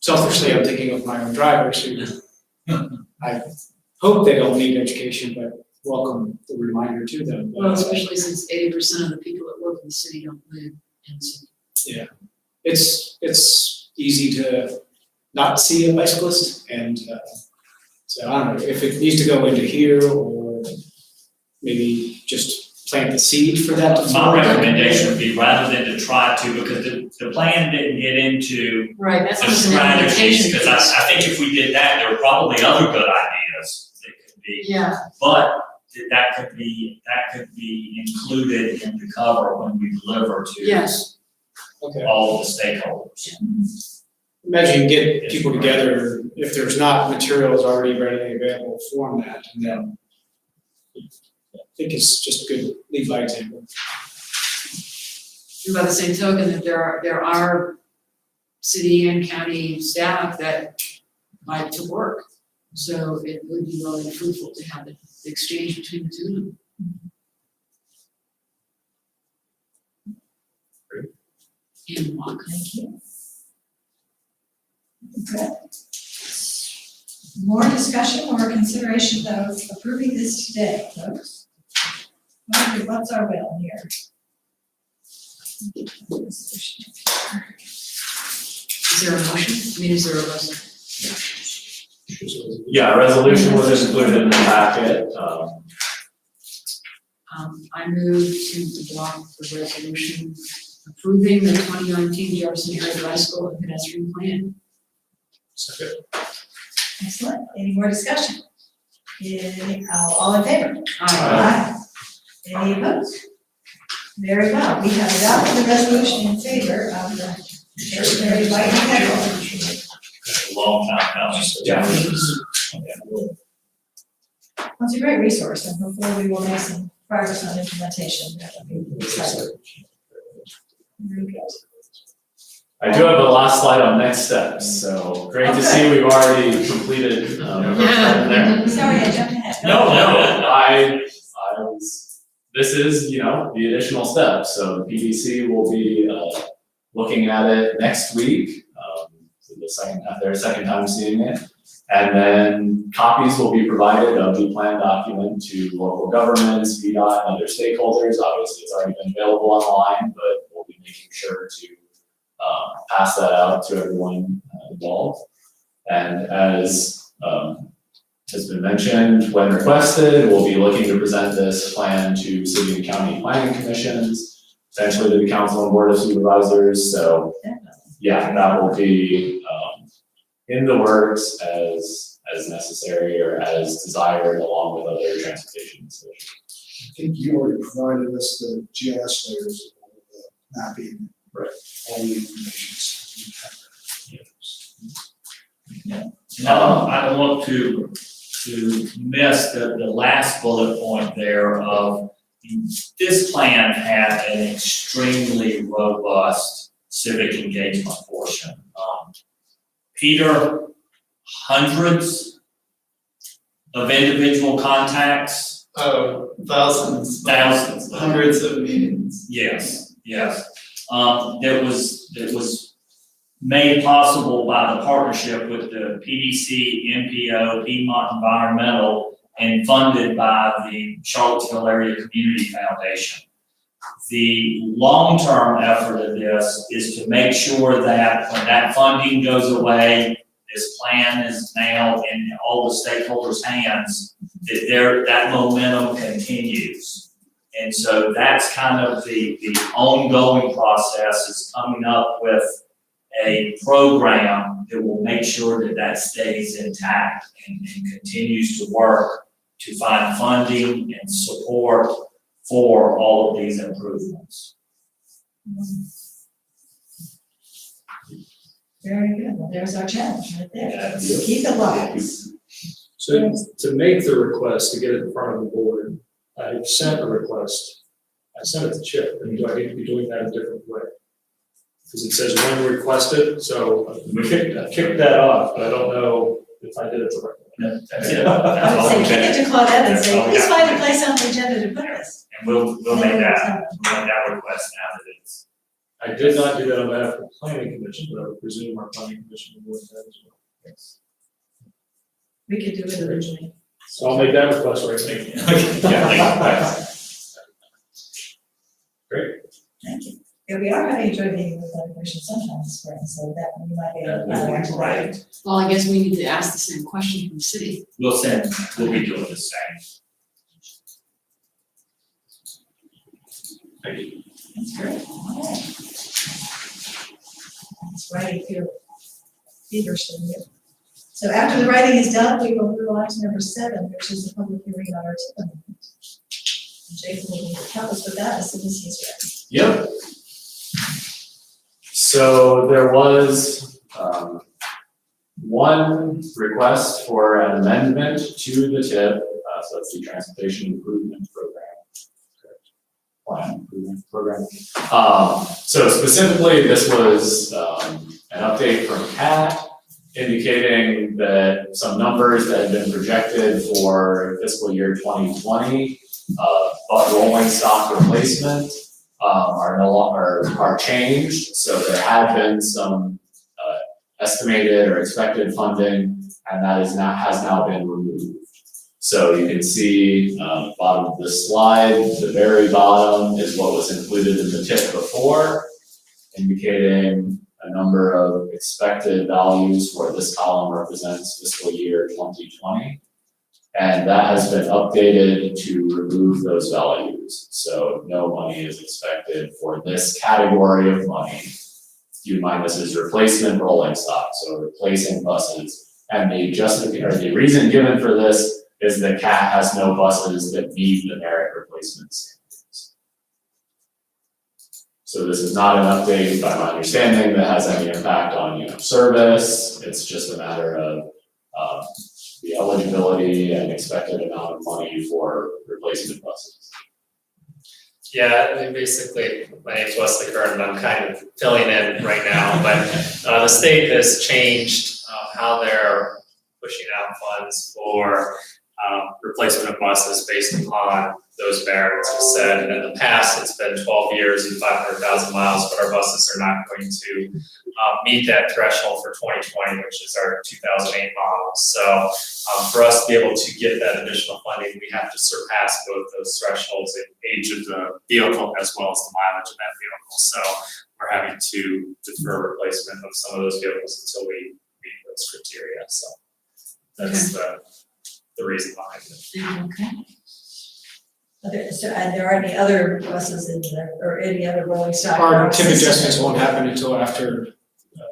Selfishly, I'm thinking of my own drivers who I hope they don't need education, but welcome the reminder to them. Well, especially since 80% of the people that work in the city don't live in the city. Yeah, it's easy to not see a bicyclist, and so I don't know if it needs to go into here or maybe just plant the seed for that. My recommendation would be rather than to try to, because the plan didn't get into Right, that's the what an strategies, implementation because I think if we did that, there were probably other good ideas that could be, Yeah, but that could be included in the cover when we deliver to yes. Okay. all of the stakeholders. Imagine you get people together, if there's not materials already readily available, form that, and then I think it's just good lead by example. And by the same token, that there are city and county staff that like to work. So it would be really fruitful to have the exchange between the two of them. And walk. Thank you. Good. More discussion or consideration of approving this today, folks? What's our will here? Is there a motion? I mean, is there a resolution? Yeah, a resolution was included in the packet. I move to adopt the resolution approving the 2019 Jefferson Area Bicycle and Pedestrian Plan. Second. Excellent. Any more discussion? All in favor? Aye. Any opposed? Very well, we have adopted the resolution in favor of the Sherry White Federal. A long time coming. Yeah. Well, it's a great resource, and hopefully we will make some progress on implementation. That would be exciting. Very good. I do have the last slide on next steps, so great to see we've already completed, the first step there. Sorry, I jumped ahead. No, this is, the additional steps, so the PDC will be, looking at it next week, so their second time seeing it. And then copies will be provided of the plan document to local governments, VDOT, and other stakeholders. Obviously, it's already been available online, but we'll be making sure to pass that out to everyone involved. And as has been mentioned, when requested, we'll be looking to present this plan to city and county planning commissions, potentially to the council and board of supervisors. So yeah, that will be in the works as necessary or as desired, along with other transportation decisions. I think you already provided us the GIS layers of all the mapping. Right. All the information. So we have that. Now, I don't want to miss the last bullet point there of this plan had an extremely robust civic engagement portion. Peter, hundreds of individual contacts. Oh, thousands. Hundreds of meetings. Yes. That was made possible by the partnership with the PDC, MPO, Piedmont Environmental, and funded by the Charlottesville Area Community Foundation. The long-term effort of this is to make sure that when that funding goes away, this plan is now in all the stakeholders' hands, that momentum continues. And so that's kind of the ongoing process, is coming up with a program that will make sure that stays intact and continues to work to find funding and support for all of these improvements. Very good, well, there's our challenge right there. Yes. Keep it live. So to make the request, to get it in front of the board, I sent a request. I sent it to Chip, and do I need to be doing that a different way? Because it says when requested, so we kicked that off, but I don't know if I did it the right way. That's it. I would say, kick it to Claudette and say, please find a place on the agenda to put this. And we'll make that request now that it's. I did not do that on behalf of the planning commission, but I would presume our planning commission would do that as well. Yes. We could do it originally. So I'll make that request right now. Great. Thank you. Yeah, we are having a joint meeting with the commission sometime this spring, so that we might be able to. Right. Well, I guess we need to ask the same question from the city. We'll be doing the same. Thank you. That's great. All right. That's writing here. Feverishly here. So after the writing is done, we will move on to number 7, which is the public hearing on our TIP amendment. Jason will help us with that as soon as he's ready. Yep. So there was one request for an amendment to the TIP, so that's the Transportation Improvement Program. Plan Improvement Program. So specifically, this was an update from CAT indicating that some numbers that had been projected for fiscal year 2020, but rolling stock replacement, are no longer are changed. So there had been some estimated or expected funding, and that has now been removed. So you can see bottom of the slide, the very bottom is what was included in the TIP before, indicating a number of expected values where this column represents fiscal year 2020. And that has been updated to remove those values. So no money is expected for this category of money. Keep in mind, this is replacement rolling stock, so replacing buses. And the reason given for this is that CAT has no buses that meet the merit replacement standards. So this is not an update, by my understanding, that has any impact on, service. It's just a matter of the eligibility and expected amount of money for replacement buses. Yeah, I mean, basically, my name's Wesley Kern, and I'm kind of filling in right now, but the state has changed how they're pushing out funds for replacement of buses based upon those merits. As said, in the past, it's been 12 years and 500,000 miles, but our buses are not going to meet that threshold for 2020, which is our 2008 model. So for us to be able to get that additional funding, we have to surpass both those thresholds in age of the vehicle as well as the mileage of that vehicle. So we're having to defer replacement of some of those vehicles until we meet those criteria. So that's the reason behind it. Okay. And there aren't any other buses in there, or any other rolling stock? Our tip adjustments won't happen until after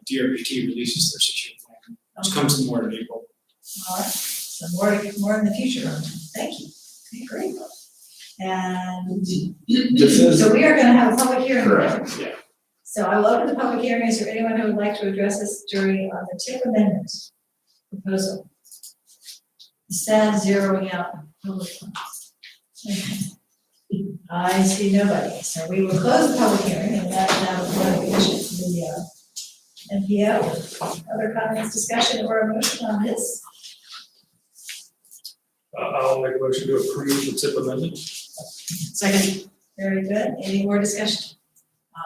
DRPT releases their secure plan, which comes in more in April. All right, so more in the future on that. Thank you. Okay, great. And so we are gonna have a public hearing. Correct, yeah. So I will open the public hearing. Is there anyone who would like to address this during the TIP amendment proposal? The sad zeroing out of public funds. Okay. I see nobody, so we will close the public hearing, and that is now the notification from the MPO. Other comments, discussion, or a motion on this? I'll make a motion to approve the TIP amendment. Second. Very good. Any more discussion?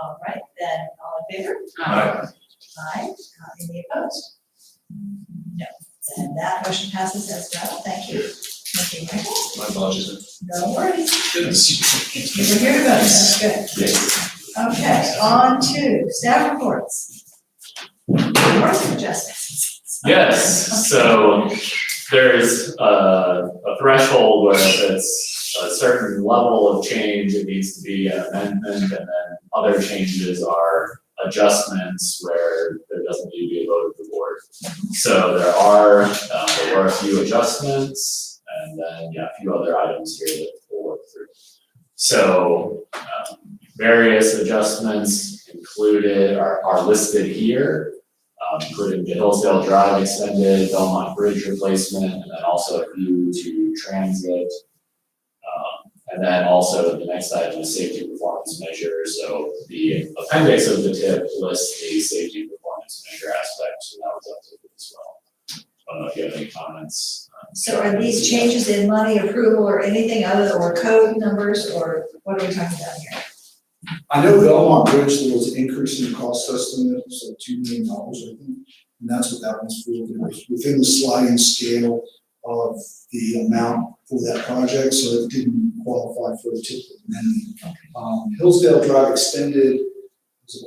All right, then, all in favor? Aye. Any opposed? No. Then that motion passes as well. Thank you. Thank you, Michael. My apologies. No worries. Goodness. You were here to vote, that's good. Okay, on to staff reports. Reports adjustments. Yes, so there's a threshold where if it's a certain level of change, it needs to be an amendment, and then other changes are adjustments where there doesn't need to be a vote of the board. So there were a few adjustments, and then, a few other items here that we'll work through. So, various adjustments included are listed here, including the Hillsdale Drive extended, Belmont Bridge replacement, and then also a few to transit. And then also the next item is safety performance measures. So the appendix of the TIP lists the safety performance measure aspect, so that was updated as well. I don't know if you have any comments. So are these changes in money approval or anything other, or code numbers, or what are we talking about here? I know Belmont Bridge, there was an increase in the cost estimate, so $2 million, I think, and that's what that one's for. It was within the sliding scale of the amount for that project, so it didn't qualify for the TIP amendment. Hillsdale Drive extended, I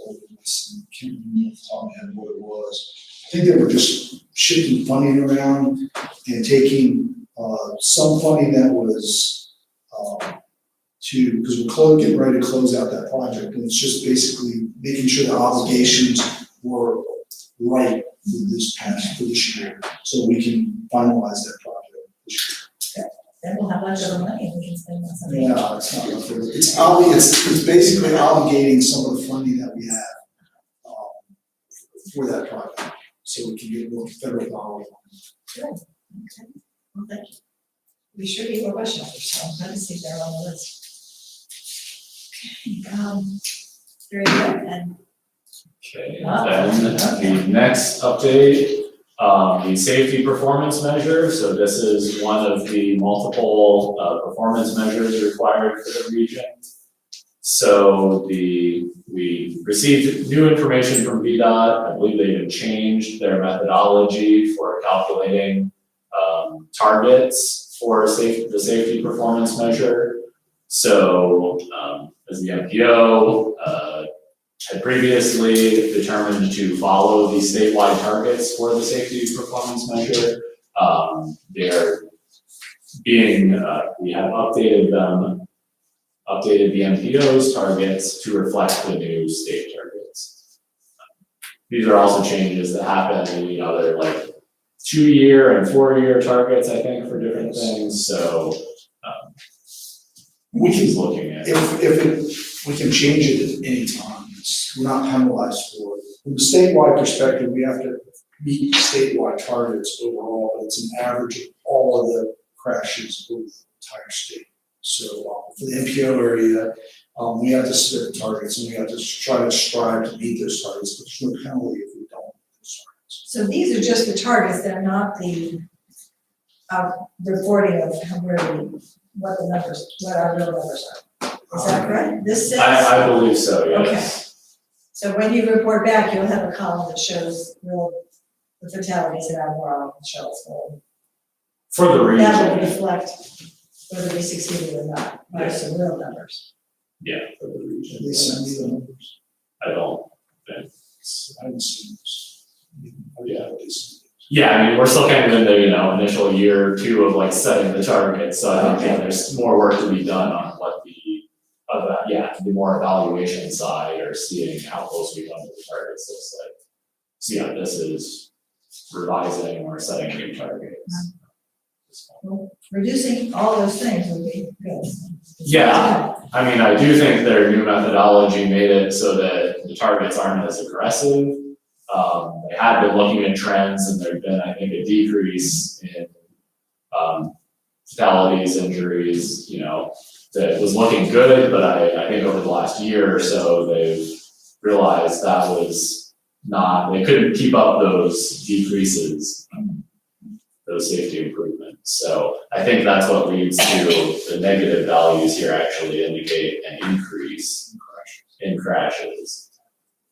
can't remember off the top of my head what it was. I think they were just shifting funding around and taking some funding that was because we're getting ready to close out that project, and it's just basically making sure the obligations were right for this year, so we can finalize that project this year. Then we'll have leftover money and we can spend on something. Yeah, it's not leftover. It's basically obligating some of the funding that we have for that project, so we can get more federal dollars. Good, okay, well, thank you. We should be more rush hours, so I'm glad to see they're on the list. Okay, very good, and Okay, then the next update, the safety performance measure. So this is one of the multiple performance measures required for the region. So we received new information from VDOT. I believe they even changed their methodology for calculating targets for the safety performance measure. So as the MPO had previously determined to follow the statewide targets for the safety performance measure, they're being, we have updated the MPO's targets to reflect the new state targets. These are also changes that happen in, they're like 2-year and 4-year targets, I think, for different things, so, We he's can, looking at. we can change it at any time, we're not penalized for it. From a statewide perspective, we have to meet statewide targets overall, but it's an average of all of the crashes over the entire state. So, for the MPO area, we have to set targets and we have to try to strive to meet those targets, but there's no penalty if we don't meet those targets. So these are just the targets, they're not the, reporting of where we, what the numbers, what our real numbers are. Is that correct? This says. I believe so, yes. Okay. So when you report back, you'll have a column that shows the fatalities in our world, shows. For the region. That will reflect whether we succeeded or not, by some real numbers. Yeah, for the region. They send me the numbers. I don't think. I haven't seen those. Yeah. They send it. Yeah, I mean, we're still kind of in the, initial year or two of like setting the targets, so I think, there's more work to be done on what the more evaluation side or seeing how close we come to the targets looks like. So yeah, this is revising or setting new targets. Well, reducing all those things would be good. Yeah, I mean, I do think their new methodology made it so that the targets aren't as aggressive. They had been looking at trends and there'd been, I think, a decrease in fatalities, injuries, that was looking good, but I think over the last year or so, they've realized that was they couldn't keep up those decreases, those safety improvements. So I think that's what leads to the negative values here actually indicate an increase in crashes.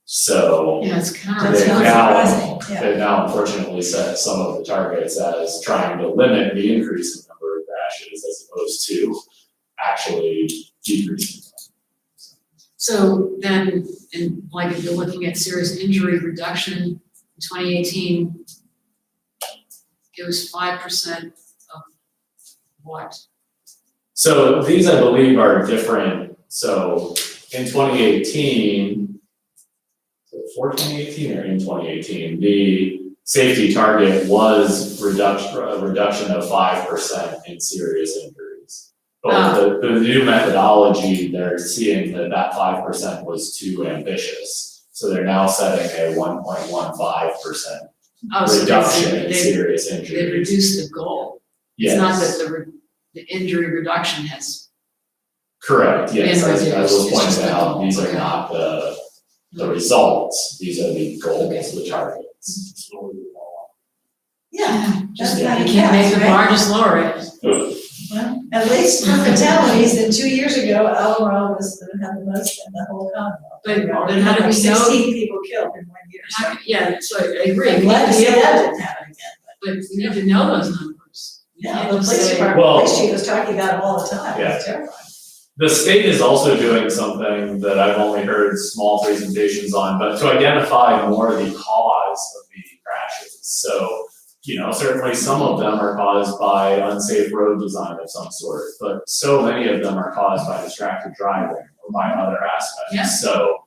So Yeah, it's kind of. That's not surprising, yeah. they've now unfortunately set some of the targets as trying to limit the increase in number of crashes as opposed to actually decreasing them. So then, if you're looking at serious injury reduction in 2018, it was 5% of what? So these, I believe, are different. So in 2018, for 2018 or in 2018, the safety target was a reduction of 5% in serious injuries. But the new methodology, they're seeing that 5% was too ambitious. So they're now setting a 1.15% reduction in serious injuries. They reduced the goal. Yes. It's not that the injury reduction has. Correct, yes, been as reduced, was it's just pointed the out, goal. these are Okay. not the results, these are the goals, the targets. Yeah, that's how You you can't make the bar right? just lower it. Well, at least for fatalities, then 2 years ago, Albemarle had the most in the whole Commonwealth. But how do we know? 16 people killed in 1 year, so. Yeah, so I agree. I'm We glad to need see to that know, didn't happen again, but we need to know those numbers. We yeah, can't the just police say- department, Well- police chief was talking about it all the time, Yeah. it's terrifying. The state is also doing something that I've only heard small presentations on, but to identify more the cause of the crashes. So, certainly some of them are caused by unsafe road design of some sort, but so many of them are caused by distracted driving or by other aspects. Yeah. So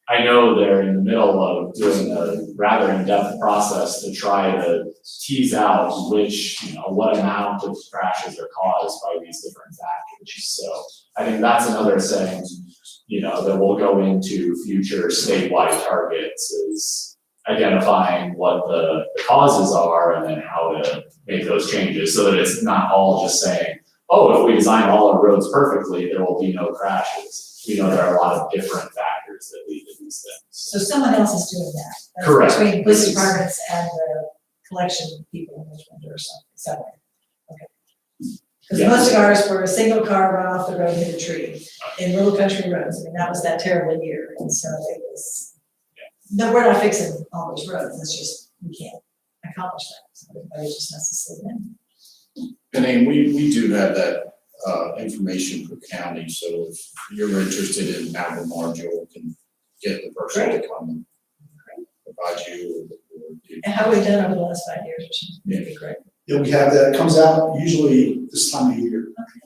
I know they're in the middle of doing a rather in-depth process to try to tease out what amount of crashes are caused by these different factors. So I think that's another thing, that will go into future statewide targets is identifying what the causes are and then how to make those changes so that it's not all just saying, oh, if we design all our roads perfectly, there will be no crashes. We know there are a lot of different factors that lead to these things. So someone else is doing that. That's Correct. Between police departments and the collection people in Richmond or somewhere. Okay. Because Yes. most of ours were a single car run off the road and hit a tree in little country roads. I mean, that was that terrible year. And so it was, no, we're not fixing all those roads. It's just, we can't accomplish that. So everybody just has to sit in. And we do have that information per county, so if you're interested in Albemarle, Joel can get the person to come and provide you with the. And how we've done over the last 5 years or something, would be great. Yeah, we have that, it comes out usually this time of year. Okay.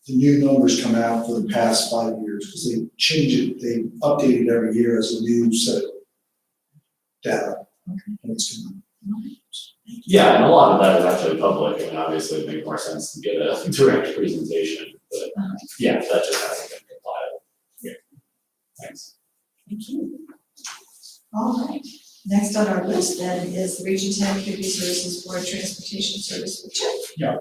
The new numbers come out for the past 5 years, because they change it, they update it every year as a new set of data. Okay. And it's Yeah, and a lot of that is actually public, and obviously it'd make more sense to get a direct presentation, but yeah, that just hasn't been complied. Yeah. Thanks. Thank you. All right, next on our list then is the Region 10 Community Services Board Transportation Service for Chip.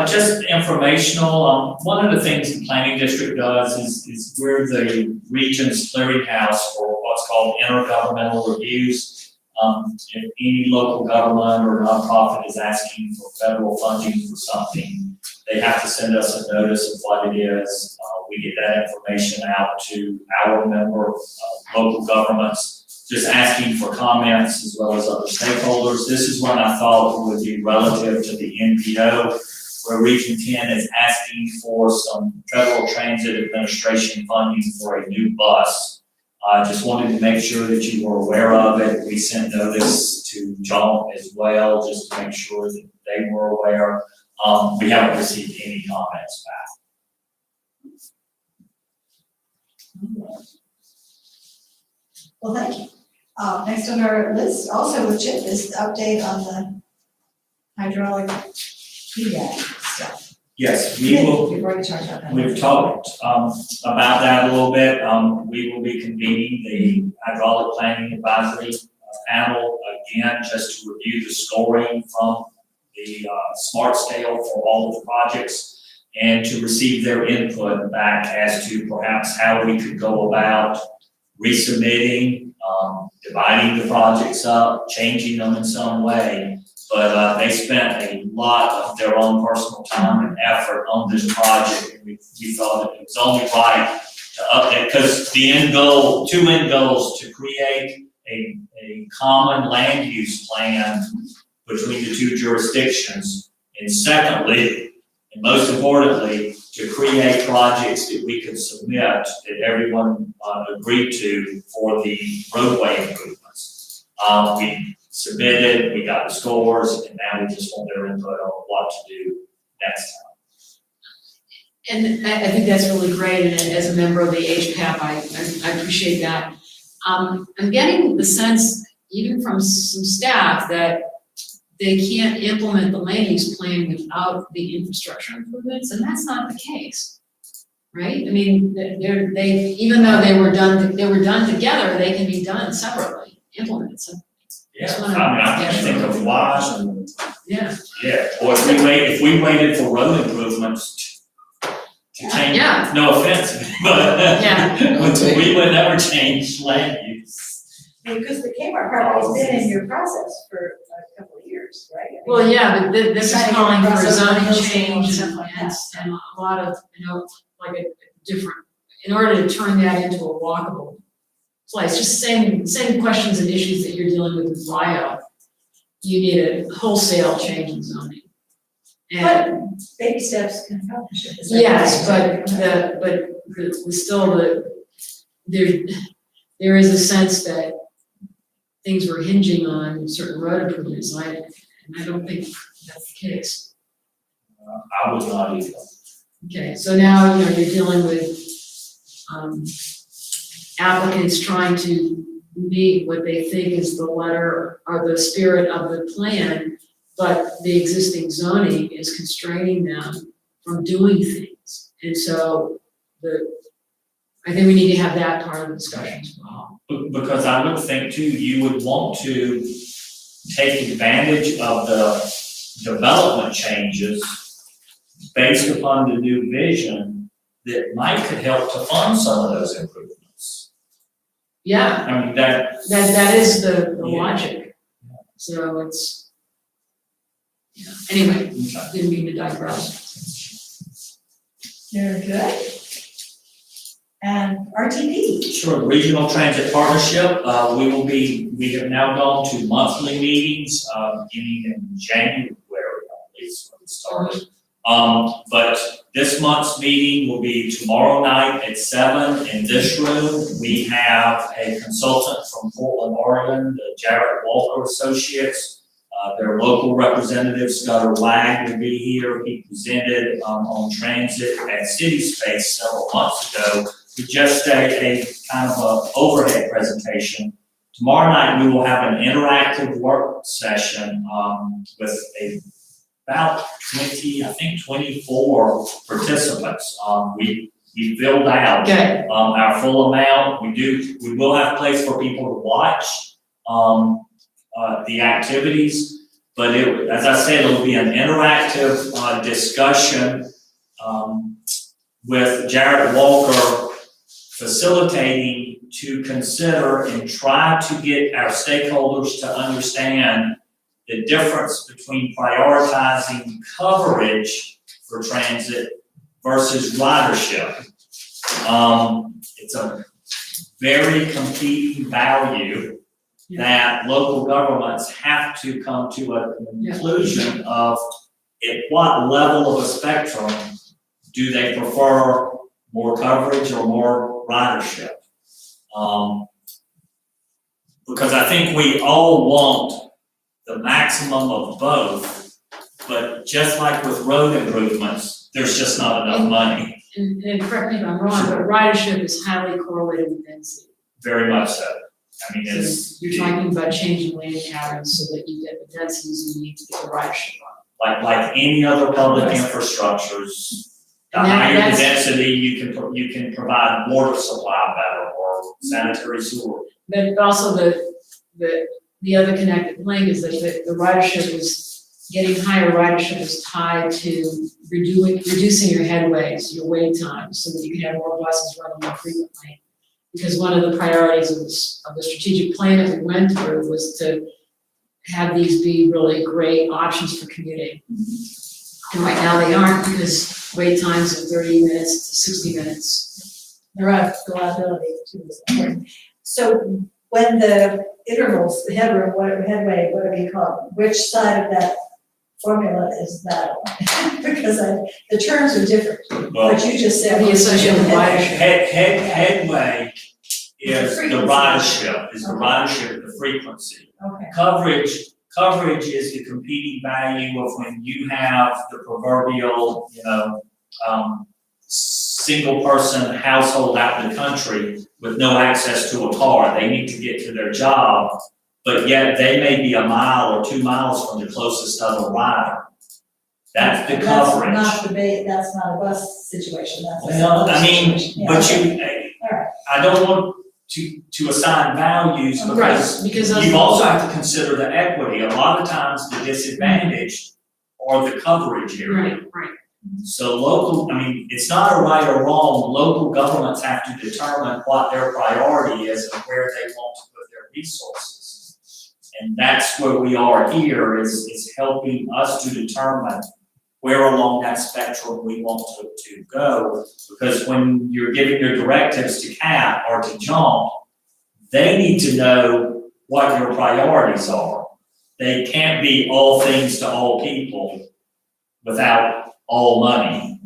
Just informational, one of the things the planning district does is we're the region's clearinghouse for what's called intergovernmental reviews. If any local government or nonprofit is asking for federal funding for something, they have to send us a notice of what it is. We get that information out to our member local governments, just asking for comments as well as other stakeholders. This is one I thought would be relative to the MPO, where Region 10 is asking for some Federal Transit Administration funding for a new bus. I just wanted to make sure that you were aware of it. We sent notice to John as well, just to make sure that they were aware. We haven't received any comments back. Well, thank you. Next on our list, also with Chip, is the update on the hydraulic feedback stuff. Yes, we will. We've already talked about that. We've talked about that a little bit. We will be convening the hydraulic planning advisory panel again, just to review the scoring from the SMART scale for all of the projects and to receive their input back as to perhaps how we could go about resubmitting, dividing the projects up, changing them in some way. But they spent a lot of their own personal time and effort on this project, and we thought that it was only right to update, because the end goal, two end goals, to create a common land use plan between the two jurisdictions, and secondly, and most importantly, to create projects that we could submit that everyone agreed to for the roadway improvements. We submitted, we got the scores, and now we just want their input on what to do next time. And I think that's really great, and as a member of the HPAP, I appreciate that. I'm getting the sense, even from some staff, that they can't implement the land use plan without the infrastructure improvements, and that's not the case, right? I mean, they even though they were done together, they can be done separately, implemented. So Yeah, I can think of why. yeah, Yeah, or if we waited for road improvements to change, Yeah. no offense, but Yeah. we would never change land use. Because the Kmart property's been in your process for a couple of years, right? I mean, well, yeah, but this is Trying to calling for a cross over zoning hills change and and, stuff like that. and a lot of, like a different, in order to turn that into a walkable place, just same questions and issues that you're dealing with Rio, you need a wholesale change in zoning. And baby steps can accomplish it. Is that yes, right? there is a sense that things were hinging on certain road improvements, and I don't think that's the case. I was not either. Okay, so now, you're dealing with, applicants trying to meet what they think is the letter or the spirit of the plan, but the existing zoning is constraining them from doing things. And so I think we need to have that part of the discussion as well. Because I would think too, you would want to take advantage of the development changes based upon the new vision that might could help to fund some of those improvements. Yeah, I mean, that that is the Yeah. logic. So it's, anyway, didn't mean to digress. Very good. And RTP. Sure, Regional Transit Partnership, we have now gone to monthly meetings, beginning in January, at least when it started. But this month's meeting will be tomorrow night at 7 in this room. We have a consultant from Portland, Oregon, the Jarrett Walker Associates. Their local representative, Scudder Wag, will be here. He presented on transit at City Space several months ago with just a kind of a overhead presentation Tomorrow night, we will have an interactive work session, with about 24 participants. We filled out, Okay. our full amount. We will have a place for people to watch, the activities. But as I said, it'll be an interactive, discussion, with Jared Walker facilitating to consider and try to get our stakeholders to understand the difference between prioritizing coverage for transit versus ridership. It's a very competing value that local governments have to come to a conclusion of at what level of a spectrum do they prefer more coverage or more ridership? Because I think we all want the maximum of both, but just like with road improvements, there's just not enough money. And correct me if I'm wrong, but ridership is highly correlated with density. Very much so. I mean, So you're talking about changing lane patterns so that you get the densities you need to get the ridership on. like any other public infrastructures, the And higher the that's- density, you can provide water supply better or sanitary sewer. But also the other connected link is that the ridership is, getting higher ridership is tied to reducing your headways, your wait times, so that you can have more buses running more frequently. Because one of the priorities of the strategic plan that we went through was to have these be really great options for commuting. And right now they aren't, because wait times are 30 minutes to 60 minutes. The reliability too is important. So when the intervals, the headroom, headway, whatever you call it, which side of that formula is that on? Because the terms are different, Well, but you just said. The associated with ridership. headway is the Frequency. ridership, the Okay. ridership, the frequency. Okay, Coverage is the competing value of when you have the proverbial, single person household out in the country with no access to a car. They need to get to their job, but yet they may be a mile or 2 miles from the closest other rider. That's the coverage. that's not a bus situation, that's a. Well, I mean, situation. but Yeah, you, Alright. I don't want to assign values because Because those- you also have to consider the equity. A lot of times the disadvantage are the coverage area. Right. So it's not a right or wrong, local governments have to determine what their priority is and where they want to put their resources. And that's where we are here, is helping us to determine where along that spectrum we want to go. Because when you're giving your directives to CAP or to JOMP, they need to know what your priorities are. They can't be all things to all people without all money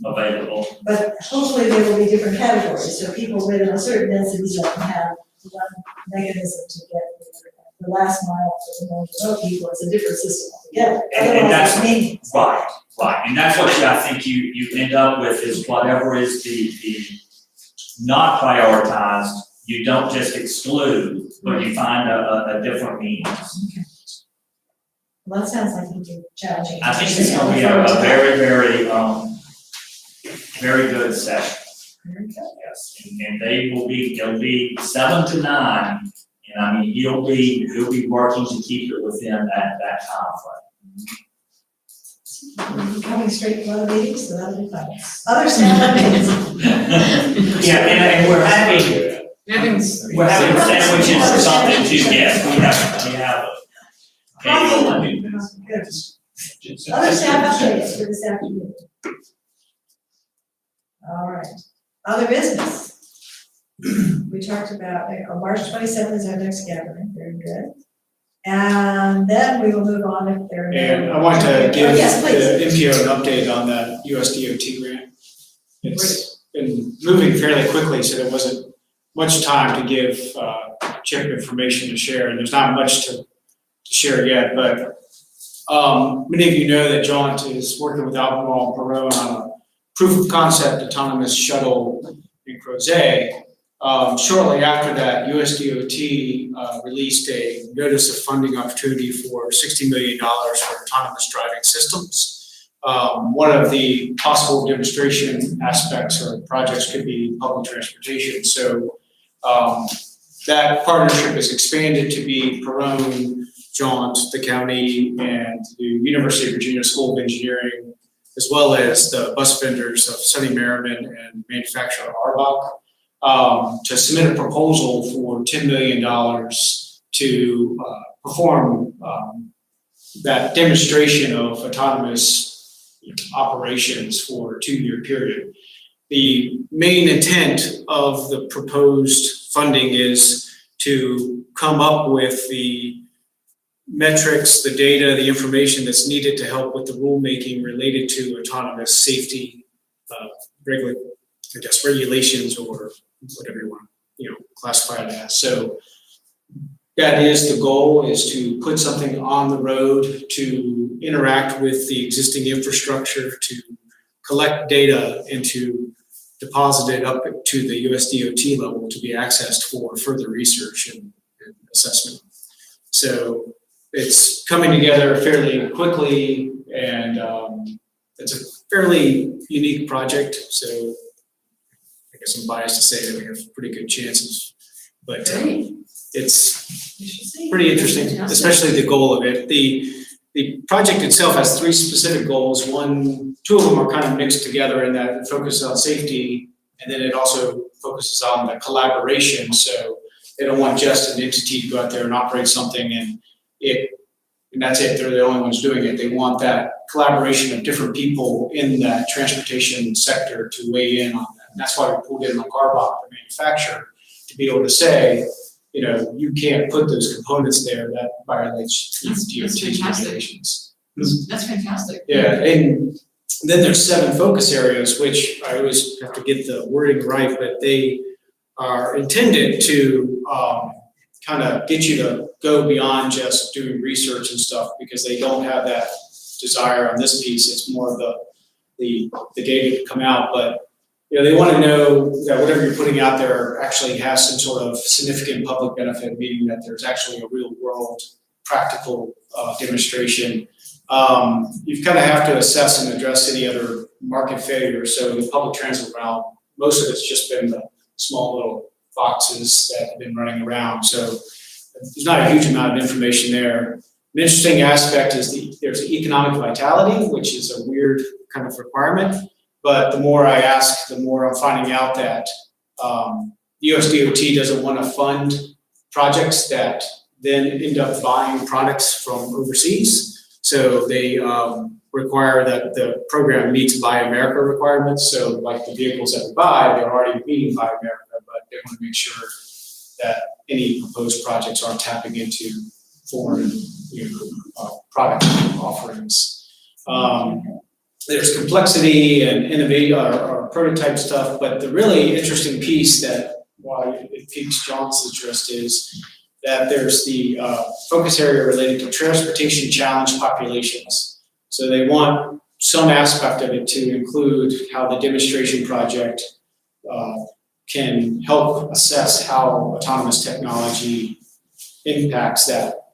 available. But hopefully there will be different categories, so people within a certain density zone have one mechanism to get the last mile for the most remote people, it's a different system altogether. And Otherwise, that's- it's meaningless. Right, and that's what I think you end up with is whatever is the not prioritized, you don't just exclude, but you find a different means. Well, that sounds like it'll be challenging. I think it's gonna be a very, very, very good session. Very good. Yes, and it'll be 7 to 9, and he'll be working to keep it within that time frame. We're coming straight from other meetings, so that'll be fun. Other staff updates. Yeah, and we're having sandwiches or something too, yes, we have. Good. Other staff updates for this afternoon. All right, other business. We talked about, March 27th is our next gathering, very good. And then we will move on if there are no. And I want to give Yes, the please. MPO an update on that USDOT grant. It's been moving fairly quickly, so there wasn't much time to give Chip information to share, and there's not much to share yet, but many of you know that Jaunt is working with Albemarle and Perot on a proof of concept autonomous shuttle in Crozet. Shortly after that, USDOT released a notice of funding opportunity for $60 million for autonomous driving systems. One of the possible demonstration aspects or projects could be public transportation. So that partnership is expanded to be Perone, Jaunt, the county, and the University of Virginia School of Engineering, as well as the bus vendors of Sunny Merriman and manufacturer Arbach, to submit a proposal for $10 million to perform that demonstration of autonomous operations for a 2-year period. The main intent of the proposed funding is to come up with the metrics, the data, the information that's needed to help with the rulemaking related to autonomous safety, regulations or whatever you want, classify it as. So that is the goal, is to put something on the road to interact with the existing infrastructure, to collect data and to deposit it up to the USDOT level to be accessed for further research and assessment. So it's coming together fairly quickly, and it's a fairly unique project. So I guess I'm biased to say that we have pretty good chances, but it's pretty interesting, especially the goal of it. The project itself has 3 specific goals. 2 of them are kind of mixed together in that it focuses on safety, and then it also focuses on the collaboration. So they don't want just an entity to go out there and operate something and that's it, they're the only ones doing it. They want that collaboration of different people in that transportation sector to weigh in on that. And that's why we pulled in like Arbach, the manufacturer, to be able to say, you can't put those components there, that violates DOT regulations. That's fantastic. Yeah, and then there's 7 focus areas, which I always have to get the wording right, but they are intended to kind of get you to go beyond just doing research and stuff, because they don't have that desire on this piece. It's more of the data to come out, but they want to know that whatever you're putting out there actually has some sort of significant public benefit, meaning that there's actually a real world practical demonstration. You kind of have to assess and address any other market failures. So in the public transit realm, most of it's just been the small little boxes that have been running around. So there's not a huge amount of information there. An interesting aspect is there's economic vitality, which is a weird kind of requirement. But the more I ask, the more I'm finding out that USDOT doesn't want to fund projects that then end up buying products from overseas. So they require that the program meets Buy America requirements. So like the vehicles that we buy, they're already meeting Buy America, but they want to make sure that any proposed projects aren't tapping into foreign product offerings. There's complexity and innovation or prototype stuff, but the really interesting piece that why it piques John's interest is that there's the focus area related to transportation challenged populations. So they want some aspect of it to include how the demonstration project can help assess how autonomous technology impacts that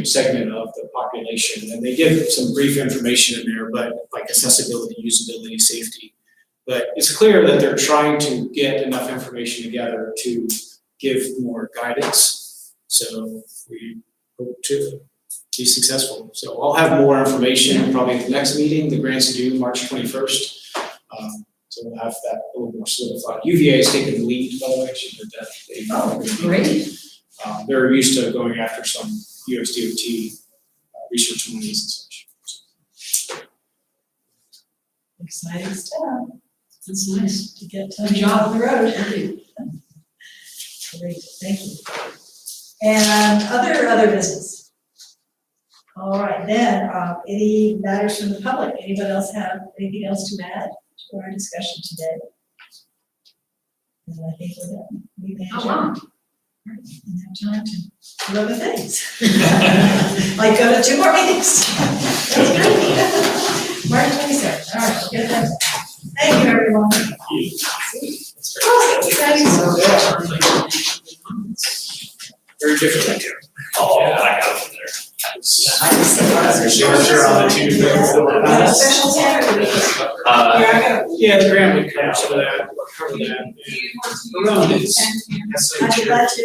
segment of the population. And they give some brief information in there, but like accessibility, usability, safety. But it's clear that they're trying to get enough information together to give more guidance. So we hope to be successful. So I'll have more information probably at the next meeting. The grant's due March 21st. So we'll have that a little more solidified. UVA has taken the lead, by the way. She did that. Great. They're used to going after some USDOT research monies and such. Exciting stuff That's nice. to get Good job on the road. Great, thank you. And other business. All right, then, any matters from the public? Anybody else have anything else to add to our discussion today? And I think we're done. We may Oh, wow. and have time to do other things. Like go to 2 more meetings. That's great. March 27th, all right, we'll get that. Thank you, everyone. That's great. Very different. Oh, I got it there. I just said, Your signature on the two things that were passed. Special tenor, Yeah, the grant would cover some of that, cover that. Do you want to use Around it. the 10 here? I'd be glad to.